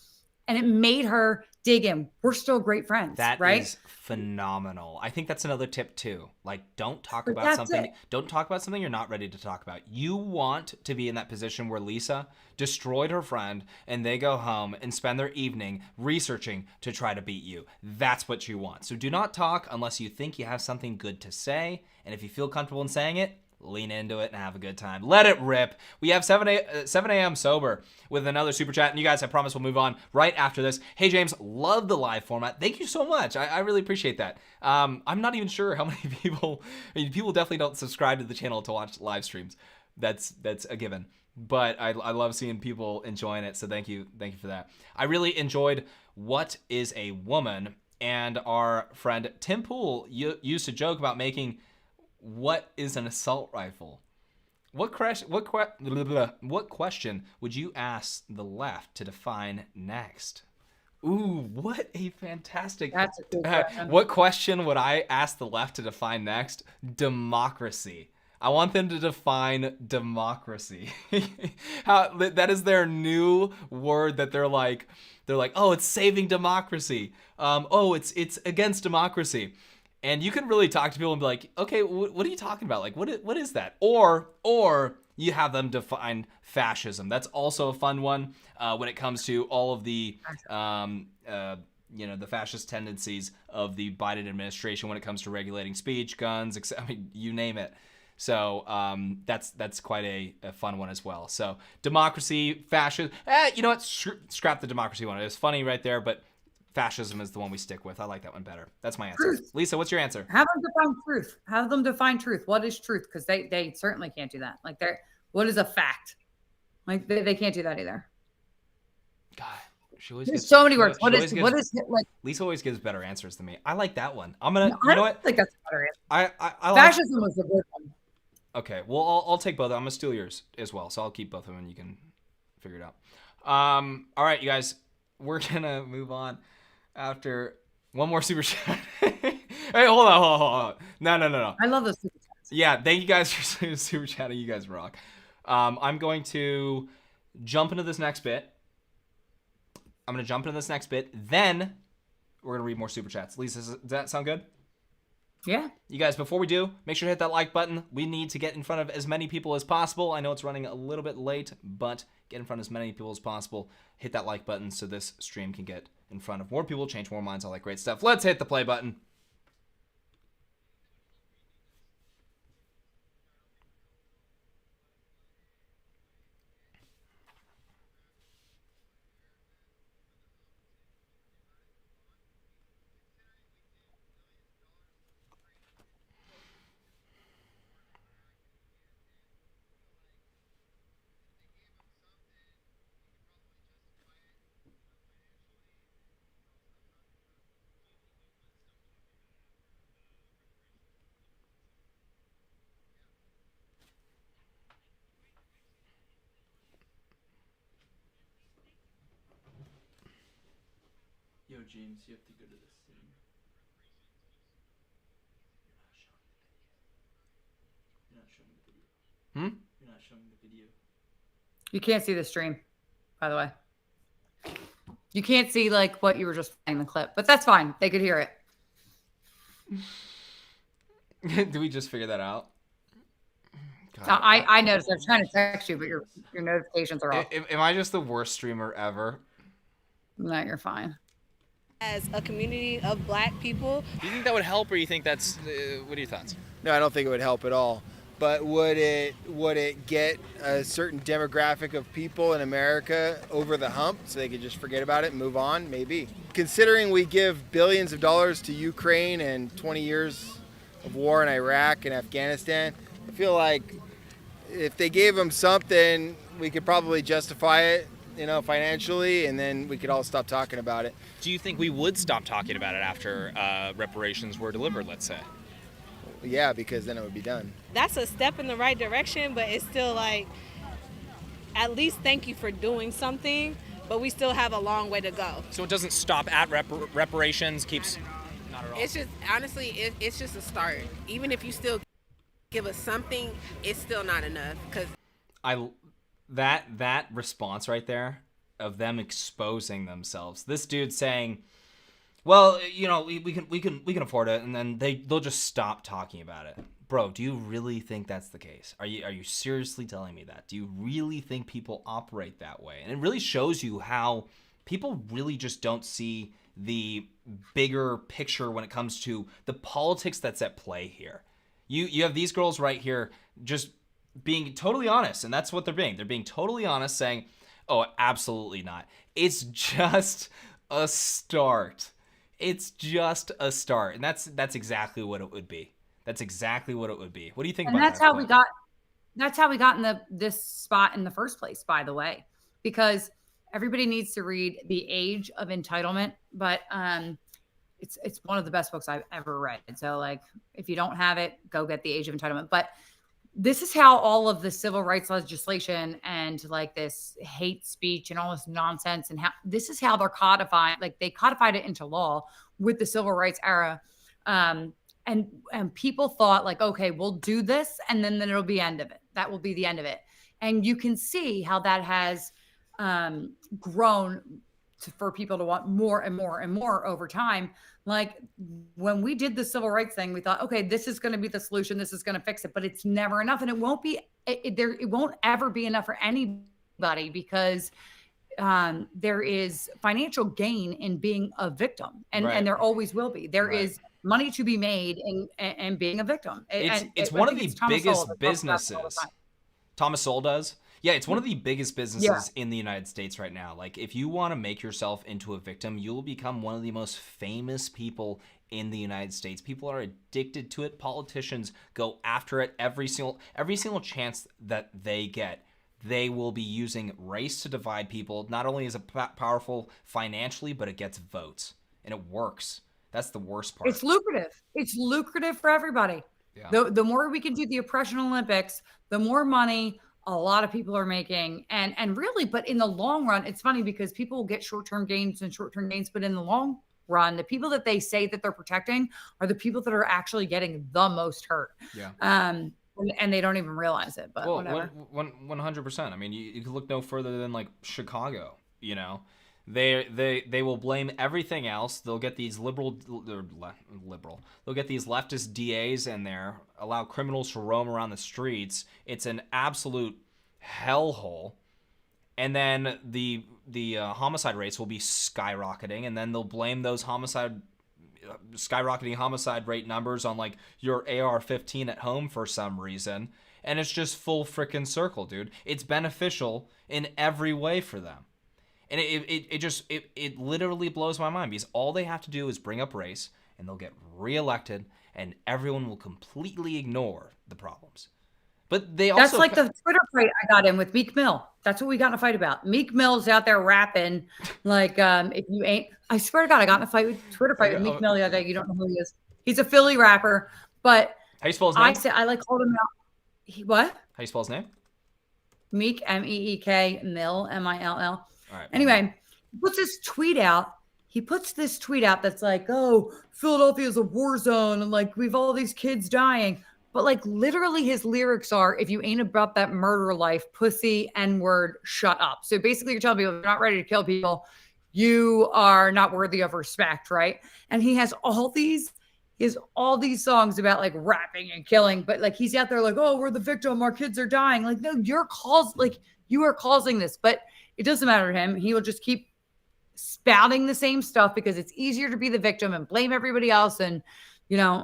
And it made her dig in. We're still great friends. That right? is phenomenal. I think that's another tip too. Like, don't talk about something. Don't talk about something you're not ready to talk about. You want to be in that position where Lisa destroyed her friend and they go home and spend their evening researching to try to beat you. That's what you want. So do not talk unless you think you have something good to say. And if you feel comfortable in saying it, lean into it and have a good time. Let it rip. We have 7 a.m. sober with another super chat. And you guys, I promise we'll move on right after this. Hey, James, love the live format. Thank you so much. I really appreciate that. I'm not even sure how many people, people definitely don't subscribe to the channel to watch live streams. That's a given. But I love seeing people enjoying it. So thank you for that. I really enjoyed What is a Woman? And our friend Tim Pool used to joke about making what is an assault rifle? What question would you ask the left to define next? Ooh, what a fantastic... That's a good question. What question would I ask the left to define next? Democracy. I want them to define democracy. That is their new word that they're like, oh, it's saving democracy. Oh, it's against democracy. And you can really talk to people and be like, okay, what are you talking about? Like, what is that? Or you have them define fascism. That's also a fun one when it comes to all of the, the fascist tendencies of the Biden administration when it comes to regulating speech, guns, you name it. So that's quite a fun one as well. So democracy, fascism. You know what? Scrap the democracy one. It was funny right there, but fascism is the one we stick with. I like that one better. That's my answer. Truth. Lisa, what's your answer? Have them define truth. Have them define truth. What is truth? Because they certainly can't do that. Like, what is a fact? Like, they can't do that either. God, there's so many words. What is like? Lisa always gives better answers than me. I like that one. I'm gonna. I don't think that's a better answer. I Fascism was a good one. Okay, well I'll take both. I'm gonna steal yours as well, so I'll keep both of them and you can figure it out. All right, you guys, we're gonna move on after one more super chat. Hey, hold on. No. I love those super chats. Yeah, thank you guys for super chatting. You guys rock. I'm going to jump into this next bit. Then we're going to read more super chats. Lisa, does that sound good? Yeah. You guys, before we do, make sure to hit that like button. We need to get in front of as many people as possible. I know it's running a little bit late, but get in front of as many people as possible. Hit that like button so this stream can get in front of more people, change more minds, all that great stuff. Let's hit the play button. Yo, James, you have to go to this thing. You're not showing the video. You're not showing the video. You can't see the stream, by the way. You can't see like what you were just playing the clip, but that's fine. They could hear it. Do we just figure that out? I noticed. I'm trying to text you, but your notifications are off. Am I just the worst streamer ever? No, you're fine. As a community of black people, Do you think that would help, or you think that's? What are your thoughts? No, I don't think it would help at all. But would it get a certain demographic of people in America over the hump so they could just forget about it and move on? Maybe. Considering we give billions of dollars to Ukraine and 20 years of war in Iraq and Afghanistan, I feel like if they gave them something, we could probably justify it, financially, and then we could all stop talking about it. Do you think we would stop talking about it after reparations were delivered, let's say? Yeah, because then it would be done. that's a step in the right direction, but it's still like, at least thank you for doing something, but we still have a long way to go. So it doesn't stop at reparations, keeps... Not at all. It's just, honestly, it's just a start. Even if you still give us something, it's still not enough. Because that response right there of them exposing themselves. This dude saying, "Well, we can afford it," and then they'll just stop talking about it. Bro, do you really think that's the case? Are you seriously telling me that? Do you really think people operate that way? And it really shows you how people really just don't see the bigger picture when it comes to the politics that's at play here. You have these girls right here just being totally honest, and that's what they're being. They're being totally honest, saying, "Oh, absolutely not. It's just a start. It's just a start." And that's exactly what it would be. That's exactly what it would be. What do you think and about that's that? how we got in this spot in the first place, by the way, because everybody needs to read The Age of Entitlement, but it's one of the best books I've ever read. So like, if you don't have it, go get The Age of Entitlement. But this is how all of the civil rights legislation and like this hate speech and all this nonsense, and how this is how they're codified. Like they codified it into law with the civil rights era. And people thought like, okay, we'll do this, and then it'll be end of it. That will be the end of it. And you can see how that has grown for people to want more and more and more over time. Like when we did the civil rights thing, we thought, okay, this is going to be the solution. This is going to fix it, but it's never enough. And it won't be, it won't ever be enough for anybody, because there is financial gain in being a victim, and there always will be. There is money to be made in being a victim. It's one of the biggest businesses. Thomas Sowell does. Yeah, it's one of the biggest businesses in the United States right now. Like, if you want to make yourself into a victim, you will become one of the most famous people in the United States. People are addicted to it. Politicians go after it every single chance that they get. They will be using race to divide people. Not only is it powerful financially, but it gets votes, and it works. That's the worst part. It's lucrative. It's lucrative for everybody. Yeah. The more we can do the oppression Olympics, the more money a lot of people are making. And really, but in the long run, it's funny because people will get short-term gains, but in the long run, the people that they say that they're protecting are the people that are actually getting the most hurt. Yeah. And they don't even realize it, but whatever. 100%. I mean, you could look no further than like Chicago, They will blame everything else. They'll get these liberal. They'll get these leftist DAs in there, allow criminals to roam around the streets. It's an absolute hellhole. And then the homicide rates will be skyrocketing, and then they'll blame those skyrocketing homicide rate numbers on like your AR-15 at home for some reason. And it's just full frickin' circle, dude. It's beneficial in every way for them. And it literally blows my mind, because all they have to do is bring up race, and they'll get reelected, and everyone will completely ignore the problems. But that's like the Twitter fight I got in with Meek Mill. That's what we got in a fight about. Meek Mill's out there rapping like, if you ain't, I swear to God, I got in a Twitter fight with Meek Mill the other day. You don't know who he is. He's a Philly rapper, but how you spell his name? I called him out. What? How you spell his name? Meek, Meek, Mill, Mill. All right. Anyway, he puts this tweet out. That's like, oh, Philadelphia is a war zone, and like we've all these kids dying. But like literally his lyrics are, if you ain't about that murder life, pussy, N-word, shut up. So basically you're telling people you're not ready to kill people, you are not worthy of respect, right? And he has all these He has all these songs about like rapping and killing, but like he's out there like, oh, we're the victim, our kids are dying. Like, no, you are causing this, but it doesn't matter to him. He will just keep spouting the same stuff because it's easier to be the victim and blame everybody else and,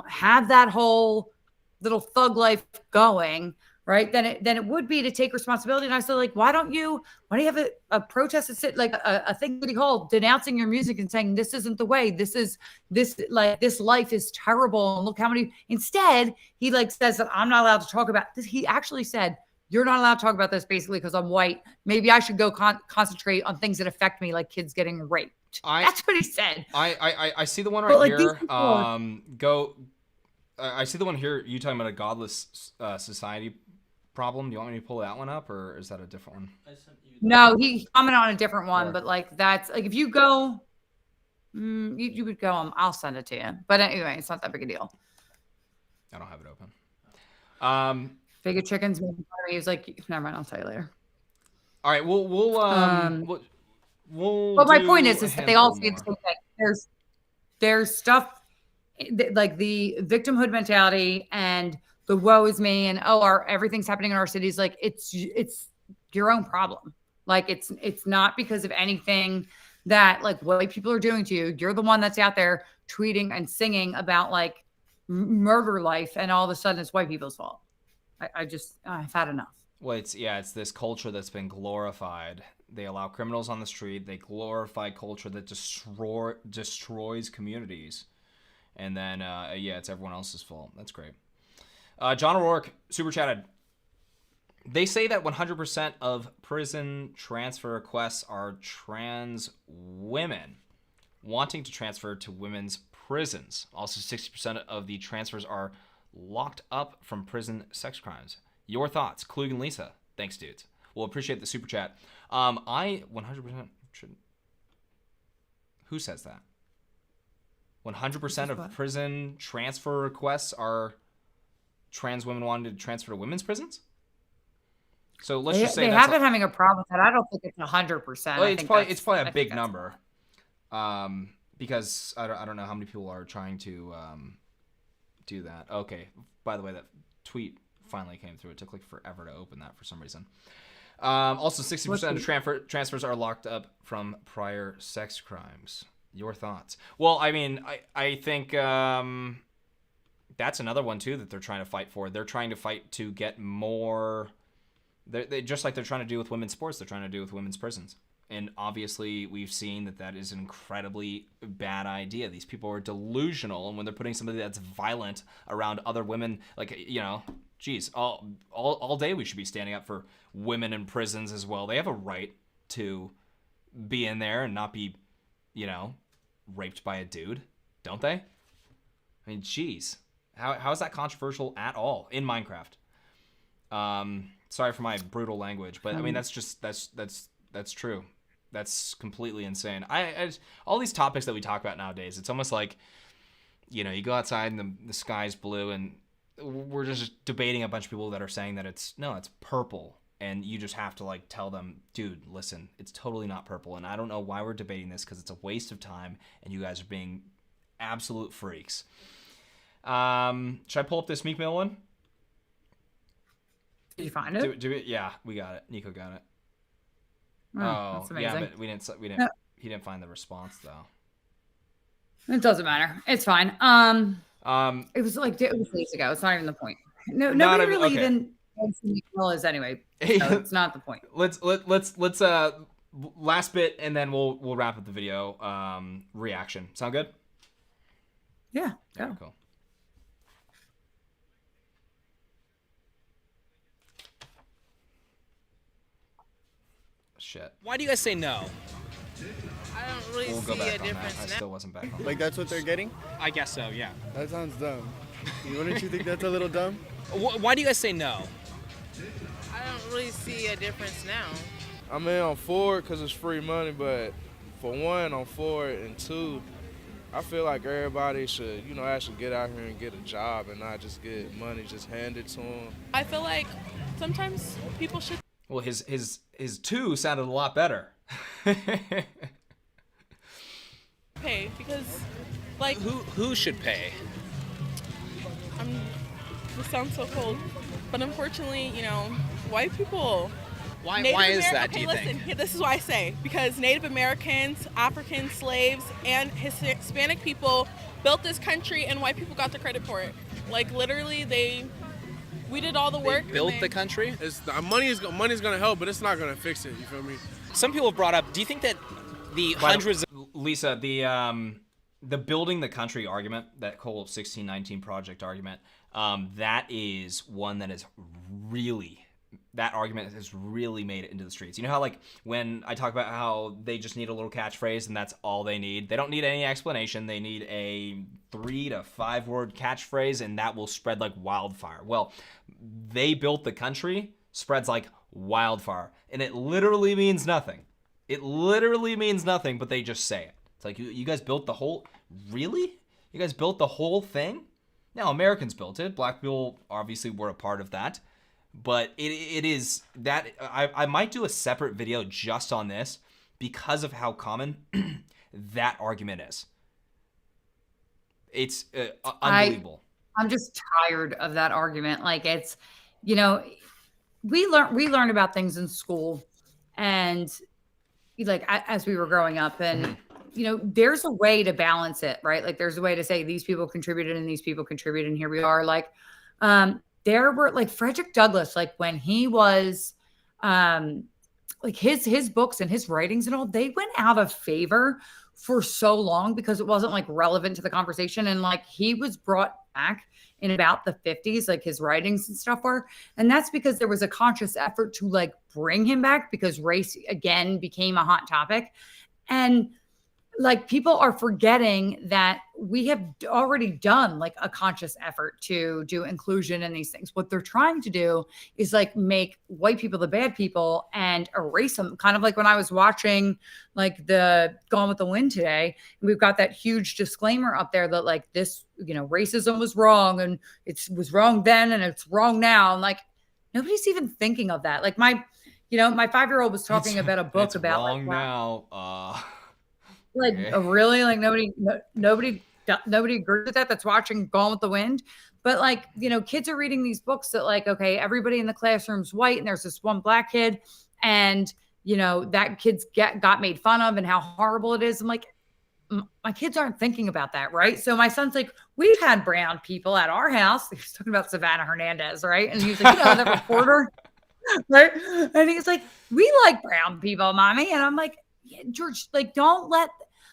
have that whole little thug life going, right? Than it would be to take responsibility. And I said, like, why don't you have a protest that sit like a thing that he called denouncing your music and saying, this isn't the way, this life is terrible. And look how many, instead he like says that I'm not allowed to talk about this. He actually said, you're not allowed to talk about this basically because I'm white. Maybe I should go concentrate on things that affect me, like kids getting raped. That's what he said. I see the one right here. I see the one here. You talking about a godless society problem? Do you want me to pull that one up, or is that a different one? No, he commented on a different one, but like that's like if you go, you would go. I'll send it to you. But anyway, it's not that big a deal. I don't have it open. Big Chicken's he was like, never mind, I'll tell you later. All right, we'll but my point is that they all say the same thing. There's stuff like the victimhood mentality and the woe is me and everything's happening in our cities. Like it's your own problem. Like it's not because of anything that like white people are doing to you. You're the one that's out there tweeting and singing about like murder life, and all of a sudden it's white people's fault. I've had enough. Well, it's this culture that's been glorified. They allow criminals on the street. They glorify culture that destroys communities. And then, it's everyone else's fault. That's great. John O'Rourke, super chatted. They say that 100% of prison transfer requests are trans women wanting to transfer to women's prisons. Also, 60% of the transfers are locked up from prison sex crimes. Your thoughts, Klug and Lisa. Thanks, dudes. We'll appreciate the super chat. I 100% should. Who says that? 100% of prison transfer requests are trans women wanting to transfer to women's prisons? So let's just say they have been having a problem with that. I don't think it's 100%. Well, it's probably a big number, because I don't know how many people are trying to do that. Okay. By the way, that tweet finally came through. It took like forever to open that for some reason. Also, 60% of transfers are locked up from prior sex crimes. Your thoughts? Well, I mean, I think that's another one too that they're trying to fight for. They're trying to fight to get more. They just like they're trying to do with women's sports. They're trying to do with women's prisons. And obviously, we've seen that is an incredibly bad idea. These people are delusional, and when they're putting somebody that's violent around other women, like, geez, all day we should be standing up for women in prisons as well. They have a right to be in there and not be, raped by a dude, don't they? I mean, geez, how is that controversial at all in Minecraft? Sorry for my brutal language, but I mean that's true. That's completely insane. I all these topics that we talk about nowadays, it's almost like, you go outside and the sky's blue, and we're just debating a bunch of people that are saying that it's purple, and you just have to like tell them, dude, listen, it's totally not purple, and I don't know why we're debating this because it's a waste of time, and you guys are being absolute freaks. Should I pull up this Meek Mill one? Did you find it? Yeah, we got it. Nico got it. Oh, that's amazing. Yeah, but we didn't. No. He didn't find the response though. It doesn't matter. It's fine. It was days ago. It's not even the point. Nobody really even knows who Meek Mill is anyway. So it's not the point. Let's last bit, and then we'll wrap up the video. Reaction. Sound good? Yeah. Go. Okay, cool. Shit. Why do you guys say no? I don't really see a difference now. I still wasn't back on. Like that's what they're getting? I guess so, yeah. That sounds dumb. Wouldn't you think that's a little dumb? Why do you guys say no? I don't really see a difference now. I mean, I'm for it because it's free money, but for one, I'm for it, and two, I feel like everybody should, actually get out here and get a job and not just get money just handed to them. I feel like sometimes people should. Well, his two sounded a lot better. Pay because, like, who should pay? This sounds so cold, but unfortunately, white people. Why is that, do you think? Listen, this is why I say, because Native Americans, African slaves, and Hispanic people built this country, and white people got the credit for it. Like, literally, we did all the work. They built the country? Money's gonna help, but it's not gonna fix it, you feel me? Some people have brought up, do you think that the hundreds of... Lisa, the building the country argument, that whole 1619 Project argument, that is one that is really... That argument has really made it into the streets. You know how, like, when I talk about how they just need a little catchphrase and that's all they need? They don't need any explanation. They need a 3 to 5 word catchphrase and that will spread like wildfire. Well, they built the country spreads like wildfire. And it literally means nothing. It literally means nothing, but they just say it. It's like, you guys built the whole... Really? You guys built the whole thing? Now, Americans built it. Black people obviously were a part of that. But it is that I might do a separate video just on this because of how common that argument is. It's unbelievable. I'm just tired of that argument. Like, it's, we learn about things in school, and like as we were growing up, and there's a way to balance it, right? Like, there's a way to say these people contributed and these people contributed, and here we are. Like, there were like Frederick Douglass, like when he was, like his books and his writings and all, they went out of favor for so long because it wasn't like relevant to the conversation. And like, he was brought back in about the 50s, like his writings and stuff were. And that's because there was a conscious effort to like bring him back because race again became a hot topic. And like, people are forgetting that we have already done like a conscious effort to do inclusion in these things. What they're trying to do is like make white people the bad people and erase them. Kind of like when I was watching like the Gone with the Wind today, and we've got that huge disclaimer up there that like this, racism was wrong and it was wrong then and it's wrong now. And like, nobody's even thinking of that. Like my 5-year-old was talking about a book about wrong like, now. Like, really? Like, nobody agrees with that that's watching Gone with the Wind. But like, kids are reading these books that like, okay, everybody in the classroom's white and there's this one black kid and, that kid's got made fun of and how horrible it is. I'm like, my kids aren't thinking about that, right? So my son's like, we've had brown people at our house. He was talking about Savannah Hernandez, right? And he was like, the reporter, right? And he's like, we like brown people, mommy. And I'm like, yeah, George, like, don't let...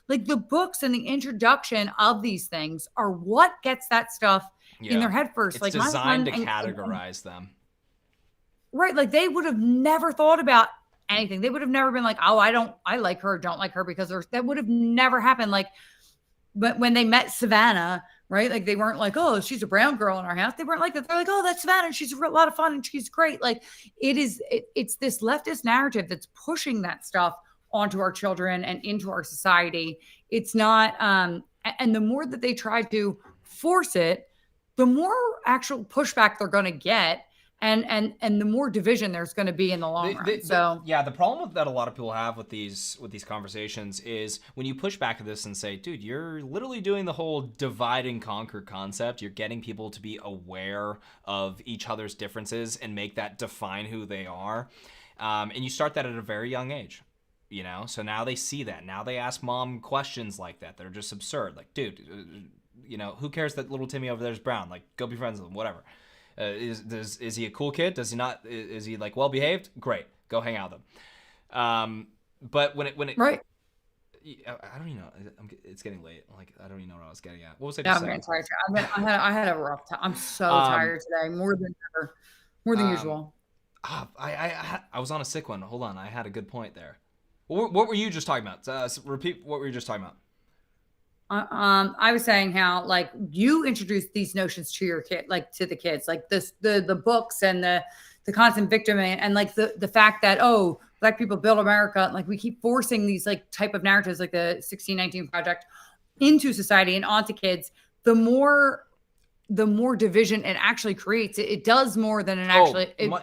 Like, the books and the introduction of these things are what gets that stuff in their head first. It's like designed to categorize them. Right. Like, they would have never thought about anything. They would have never been like, oh, I like her or don't like her because that would have never happened. Like, but when they met Savannah, right? Like, they weren't like, oh, she's a brown girl in our house. They weren't like that. They're like, oh, that's Savannah. She's a lot of fun and she's great. Like, it's this leftist narrative that's pushing that stuff onto our children and into our society. It's not, and the more that they try to force it, the more actual pushback they're going to get, and the more division there's going to be in the long run. The problem that a lot of people have with these conversations is when you push back at this and say, dude, you're literally doing the whole divide and conquer concept. You're getting people to be aware of each other's differences and make that define who they are. And you start that at a very young age. So now they see that. Now they ask mom questions like that. They're just absurd. Like, dude, who cares that little Timmy over there is brown? Like, go be friends with him, whatever. Is he a cool kid? Does he not? Is he like well behaved? Great, go hang out with him. But when it right, I don't even know. It's getting late. Like, I don't even know what I was getting at. What was I Yeah, just I'm saying? getting tired. I had a rough time. I'm so tired today, more than usual. I was on a sick one. Hold on, I had a good point there. What were you just talking about? Repeat what were you just talking about? I was saying how like you introduced these notions to your kid, like to the kids, like the books and the constant victim and like the fact that, oh, Black people built America. Like, we keep forcing these like type of narratives, like the 1619 Project, into society and onto kids. The more division it actually creates, it does more than it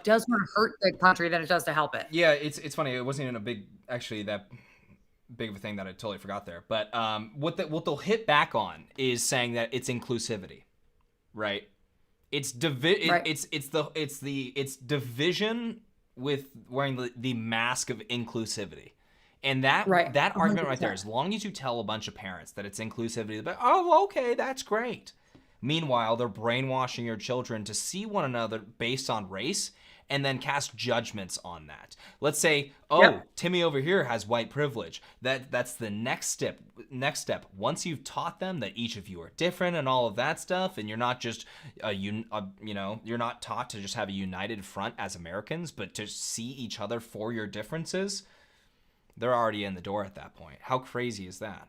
does more to hurt the country than it does to help it. Yeah, it's funny. It wasn't even that big of a thing that I totally forgot there. But what they'll hit back on is saying that it's inclusivity, right? It's Right. it's division with wearing the mask of inclusivity. And that Right. that argument right there, 100%. as long as you tell a bunch of parents that it's inclusivity, but oh, okay, that's great. Meanwhile, they're brainwashing your children to see one another based on race and then cast judgments on that. Let's say, oh, Yep. Timmy over here has white privilege. That's the next step. Once you've taught them that each of you are different and all of that stuff, and you're not just you're not taught to just have a united front as Americans, but to see each other for your differences, they're already in the door at that point. How crazy is that?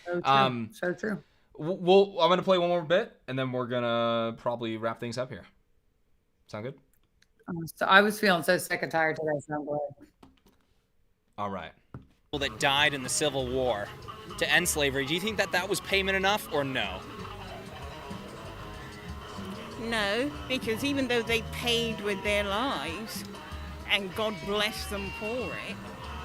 So true. So true. Well, I'm gonna play one more bit, and then we're gonna probably wrap things up here. Sound good? So I was feeling so sick and tired today, so I'm glad. All right. People that died in the Civil War to end slavery, do you think that was payment enough or no? No, because even though they paid with their lives, and God bless them for it,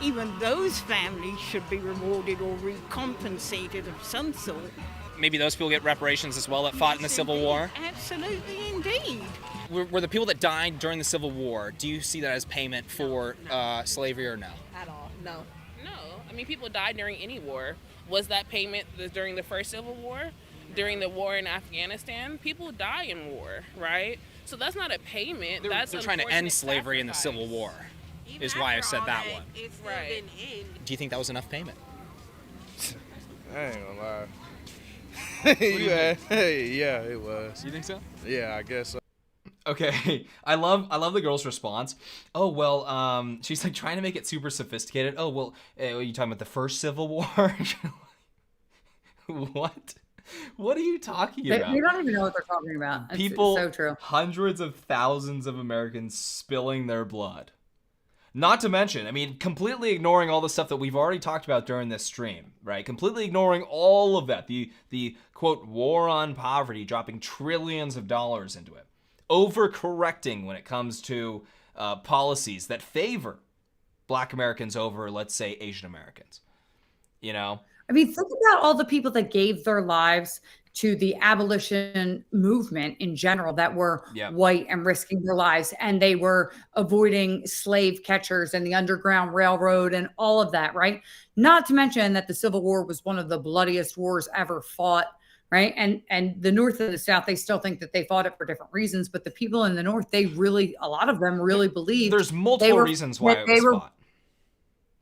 even those families should be rewarded or recompensated of some sort. Maybe those people get reparations as well that fought in the Civil War? Absolutely, indeed. Were the people that died during the Civil War, do you see that as payment for slavery or no? At all. No. No. I mean, people died during any war. Was that payment during the first Civil War? During the war in Afghanistan? People die in war, right? So that's not a payment. They're trying to end slavery in the Civil War, is why I said that one. Right. Do you think that was enough payment? I ain't gonna lie. Yeah, it was. You think so? Yeah, I guess so. Okay, I love the girl's response. Oh well, she's like trying to make it super sophisticated. Oh well, are you talking about the first Civil War? What? What are you talking about? They don't even know what they're talking about. It's so true. Hundreds of thousands of Americans spilling their blood. Not to mention, I mean, completely ignoring all the stuff that we've already talked about during this stream, right? Completely ignoring all of that. The quote, war on poverty, dropping trillions of dollars into it. Overcorrecting when it comes to policies that favor Black Americans over, let's say, Asian Americans. You know? I mean, think about all the people that gave their lives to the abolition movement in general that were white and risking their lives, and they were avoiding slave catchers and the Underground Railroad and all of that, right? Not to mention that the Civil War was one of the bloodiest wars ever fought, right? And the North and the South, they still think that they fought it for different reasons, but the people in the North, a lot of them really believed there's multiple reasons why it was fought.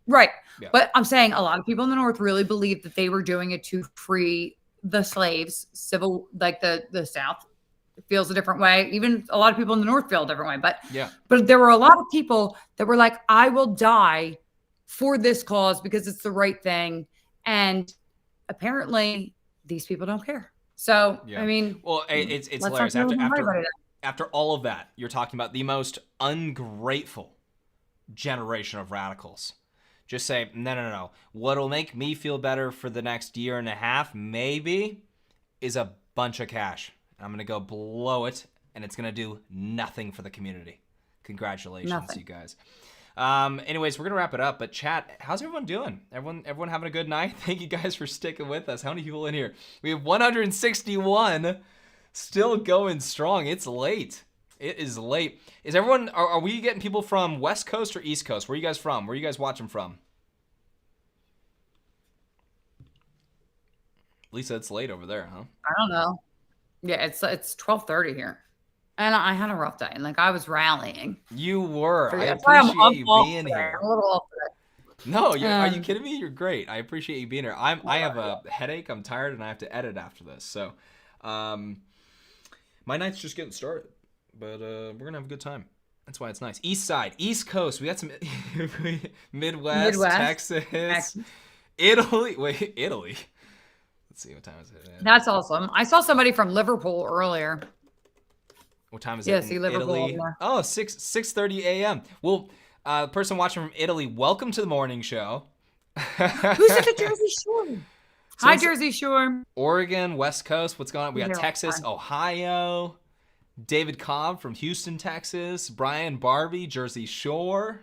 Right. Yeah. But I'm saying a lot of people in the North really believed that they were doing it to free the slaves. Like the South feels a different way. Even a lot of people in the North feel a different way. But there were a lot of people that were like, I will die for this cause because it's the right thing. And apparently these people don't care. So, I mean, well, it's hilarious. After all of that, you're talking about the most ungrateful generation of radicals. Just say, no. What'll make me feel better for the next year and a half, maybe, is a bunch of cash. I'm going to go blow it, and it's going to do nothing for the community. Congratulations, you guys. Anyways, we're going to wrap it up. But chat, how's everyone doing? Everyone having a good night? Thank you guys for sticking with us. How many people in here? We have 161 still going strong. It's late. It is late. Is everyone, are we getting people from West Coast or East Coast? Where are you guys from? Where are you guys watching from? Lisa, it's late over there, huh? I don't know. Yeah, it's 12:30 here. And I had a rough day. And like I was rallying. You were. I That's why appreciate you being today. here. I'm a little off today. No, are you kidding me? You're great. I appreciate you being here. I have a headache. I'm tired and I have to edit after this. So my night's just getting started. But we're going to have a good time. That's why it's nice. East side, East Coast. We got some Midwest, Texas, Italy. Wait, Italy. Let's see, what time is it? That's awesome. I saw somebody from Liverpool earlier. What time is Yeah, it? see Liverpool. Italy? Oh, 6:30 a.m. Well, person watching from Italy, welcome to the morning show. Who's at the Jersey Shore? Hi, Jersey Shore. Oregon, West Coast. What's going on? We got Yeah, Texas, Ohio. David Cobb from Houston, Texas. Brian Barbie, Jersey Shore.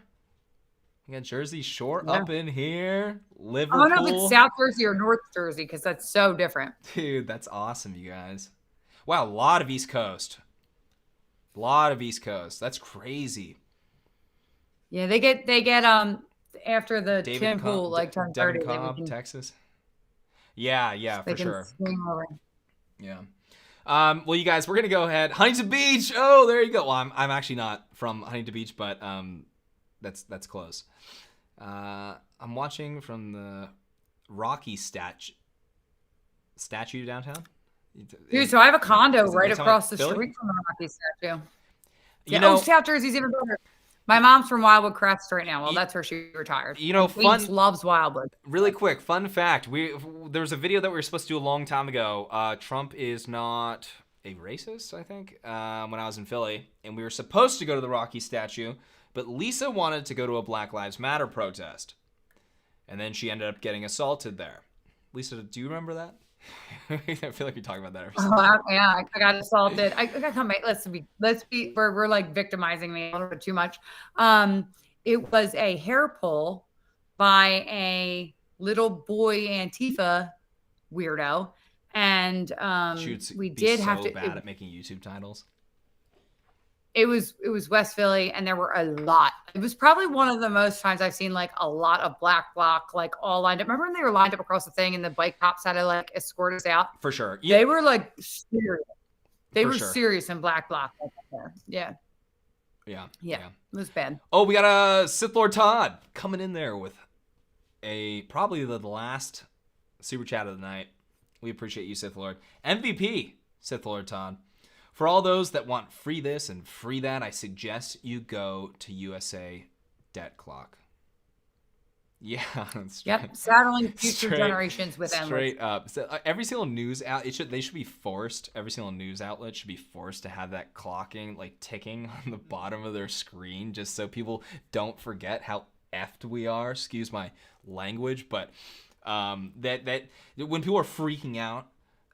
We got Jersey Shore up in here. Liverpool. I don't know if it's South Jersey or North Jersey because that's so different. Dude, that's awesome, you guys. Wow, a lot of East Coast. A lot of East Coast. That's crazy. Yeah, they get after the Tim Pool like turn 30, Devin Cobb, Texas. Yeah, for sure. Yeah. Well, you guys, we're gonna go ahead. Huntington Beach. Oh, there you go. Well, I'm actually not from Huntington Beach, but that's close. I'm watching from the Rocky statue downtown. Dude, so I have a condo Is it right like across the Philly? street from the Rocky statue. You know, South Jersey's even better. My mom's from Wildwood Crest right now. Well, that's where she retired. You know, Queens loves Wildwood. Really quick, fun fact. There was a video that we were supposed to do a long time ago. Trump is not a racist, I think, when I was in Philly. And we were supposed to go to the Rocky statue, but Lisa wanted to go to a Black Lives Matter protest. And then she ended up getting assaulted there. Lisa, do you remember that? I feel like we talk about that every Oh, yeah, I got assaulted. I got come. Let's be. We're like victimizing me a little bit too much. It was a hair pull by a little boy Antifa weirdo, and we did have to. Bad at making YouTube titles. It was West Philly, and there were a lot. It was probably one of the most times I've seen like a lot of black bloc like all lined up. Remember when they were lined up across the thing and the bike cops had to like escort us out? For sure. Yeah. They were like serious. They For were sure. serious in black bloc. Yeah. Yeah. It was bad. Oh, we got a Sith Lord Todd coming in there with probably the last super chat of the night. We appreciate you, Sith Lord. MVP, Sith Lord Todd. For all those that want free this and free that, I suggest you go to USA Debt Clock. Yeah. Saddling future generations with endless. Straight up. So, every single news out, they should be forced. Every single news outlet should be forced to have that clocking, like ticking on the bottom of their screen, just so people don't forget how effed we are. Excuse my language, but that when people are freaking out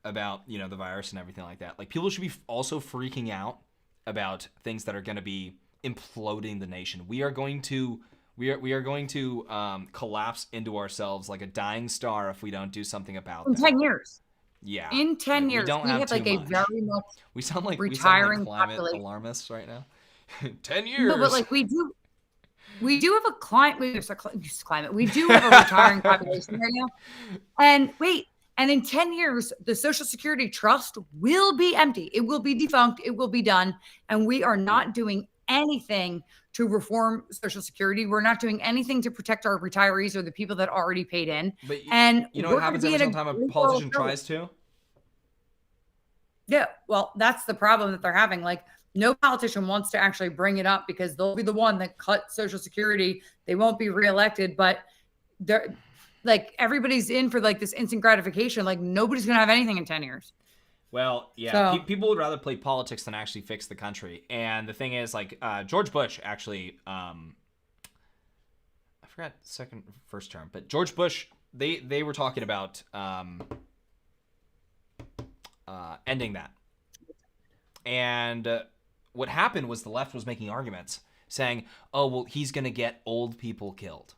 about the virus and everything like that, like people should be also freaking out about things that are going to be imploding the nation. We are going to collapse into ourselves like a dying star if we don't do something about In that. 10 years. Yeah. In 10 years, we have like a very much we sound like retiring climate population. Alarmists right now. 10 years. No, but like we do have a climate. We do have a retiring population right now. And in 10 years, the Social Security Trust will be empty. It will be defunct. It will be done. And we are not doing anything to reform Social Security. We're not doing anything to protect our retirees or the people that already paid in. But and you know what happens every single time a politician tries to? Yeah, well, that's the problem that they're having. Like, no politician wants to actually bring it up because they'll be the one that cut Social Security. They won't be reelected, but they're like everybody's in for like this instant gratification. Like nobody's gonna have anything in 10 years. Well, yeah, So- people would rather play politics than actually fix the country. And the thing is, like, George Bush actually, I forgot first term, but George Bush, they were talking about ending that. And what happened was the left was making arguments saying, oh, well, he's going to get old people killed.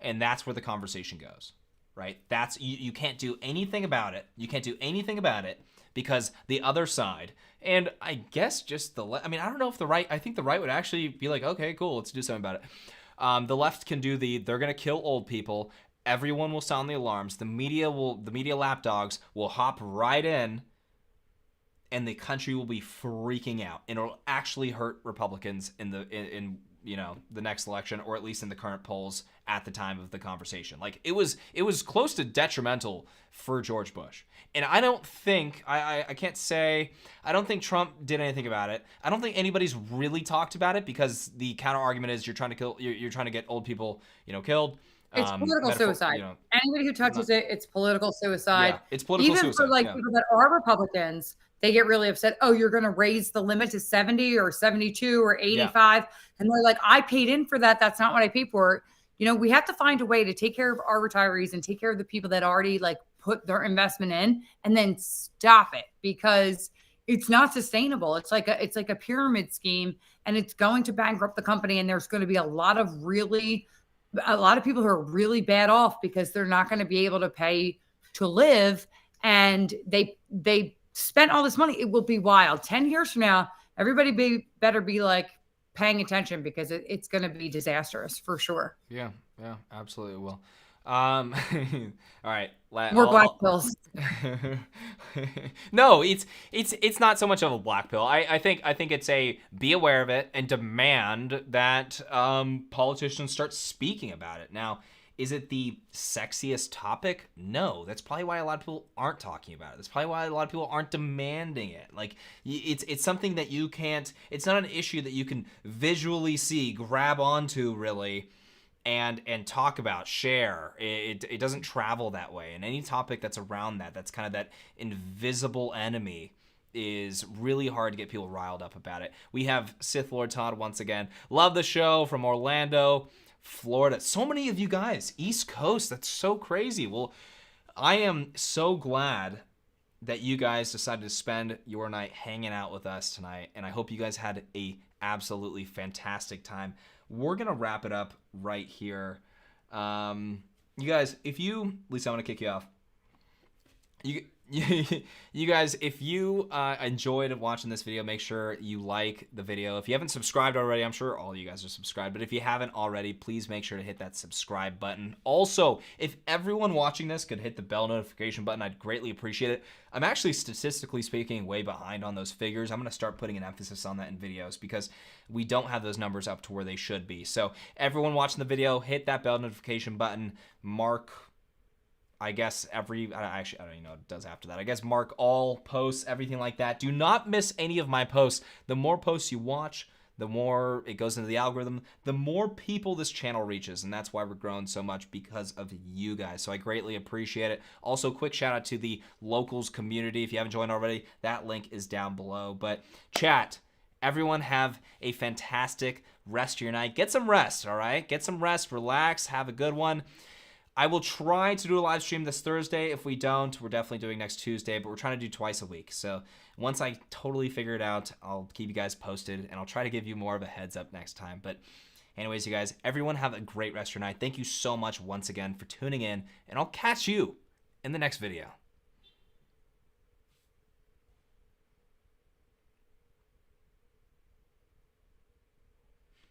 And that's where the conversation goes, right? You can't do anything about it. You can't do anything about it because the other side, and I guess just I don't know if the right, I think the right would actually be like, okay, cool, let's do something about it. The left can do they're going to kill old people. Everyone will sound the alarms. The media lapdogs will hop right in, and the country will be freaking out, and it'll actually hurt Republicans in the next election, or at least in the current polls at the time of the conversation. Like it was close to detrimental for George Bush. And I don't think I can't say I don't think Trump did anything about it. I don't think anybody's really talked about it because the counter argument is you're trying to get old people, killed. It's political suicide. Anybody who touches it, it's political suicide. Yeah, it's political Even suicide. for like people that are Republicans, they get really upset. Oh, you're going to raise the limit to 70 or 72 or 85. And they're like, I paid in for that. That's not what I paid for. We have to find a way to take care of our retirees and take care of the people that already like put their investment in and then stop it because it's not sustainable. It's like a pyramid scheme and it's going to bankrupt the company. And there's going to be a lot of people who are really bad off because they're not going to be able to pay to live. And they spent all this money. It will be wild. 10 years from now, everybody better be like paying attention because it's going to be disastrous for sure. Yeah, absolutely will. All right. More black pills. No, it's not so much of a black pill. I think it's a be aware of it and demand that politicians start speaking about it. Now, is it the sexiest topic? No. That's probably why a lot of people aren't talking about it. That's probably why a lot of people aren't demanding it. Like, it's something that you can't, it's not an issue that you can visually see, grab onto really, and talk about, share. It doesn't travel that way. And any topic that's around that, that's kind of that invisible enemy, is really hard to get people riled up about it. We have Sith Lord Todd once again. Love the show from Orlando, Florida. So many of you guys, East Coast, that's so crazy. Well, I am so glad that you guys decided to spend your night hanging out with us tonight, and I hope you guys had a absolutely fantastic time. We're gonna wrap it up right here. You guys, Lisa, I'm gonna kick you off. You guys, if you enjoyed watching this video, make sure you like the video. If you haven't subscribed already, I'm sure all you guys are subscribed, but if you haven't already, please make sure to hit that subscribe button. Also, if everyone watching this could hit the bell notification button, I'd greatly appreciate it. I'm actually, statistically speaking, way behind on those figures. I'm going to start putting an emphasis on that in videos because we don't have those numbers up to where they should be. So everyone watching the video, hit that bell notification button, mark, I guess actually, I don't even know what it does after that. I guess mark all posts, everything like that. Do not miss any of my posts. The more posts you watch, the more it goes into the algorithm, the more people this channel reaches. And that's why we're growing so much, because of you guys. So I greatly appreciate it. Also, quick shout out to the locals community. If you haven't joined already, that link is down below. But chat, everyone have a fantastic rest of your night. Get some rest, all right? Get some rest, relax, have a good one. I will try to do a live stream this Thursday. If we don't, we're definitely doing next Tuesday, but we're trying to do twice a week. So once I totally figure it out, I'll keep you guys posted, and I'll try to give you more of a heads up next time. But anyways, you guys, everyone have a great rest of your night. Thank you so much once again for tuning in, and I'll catch you in the next video.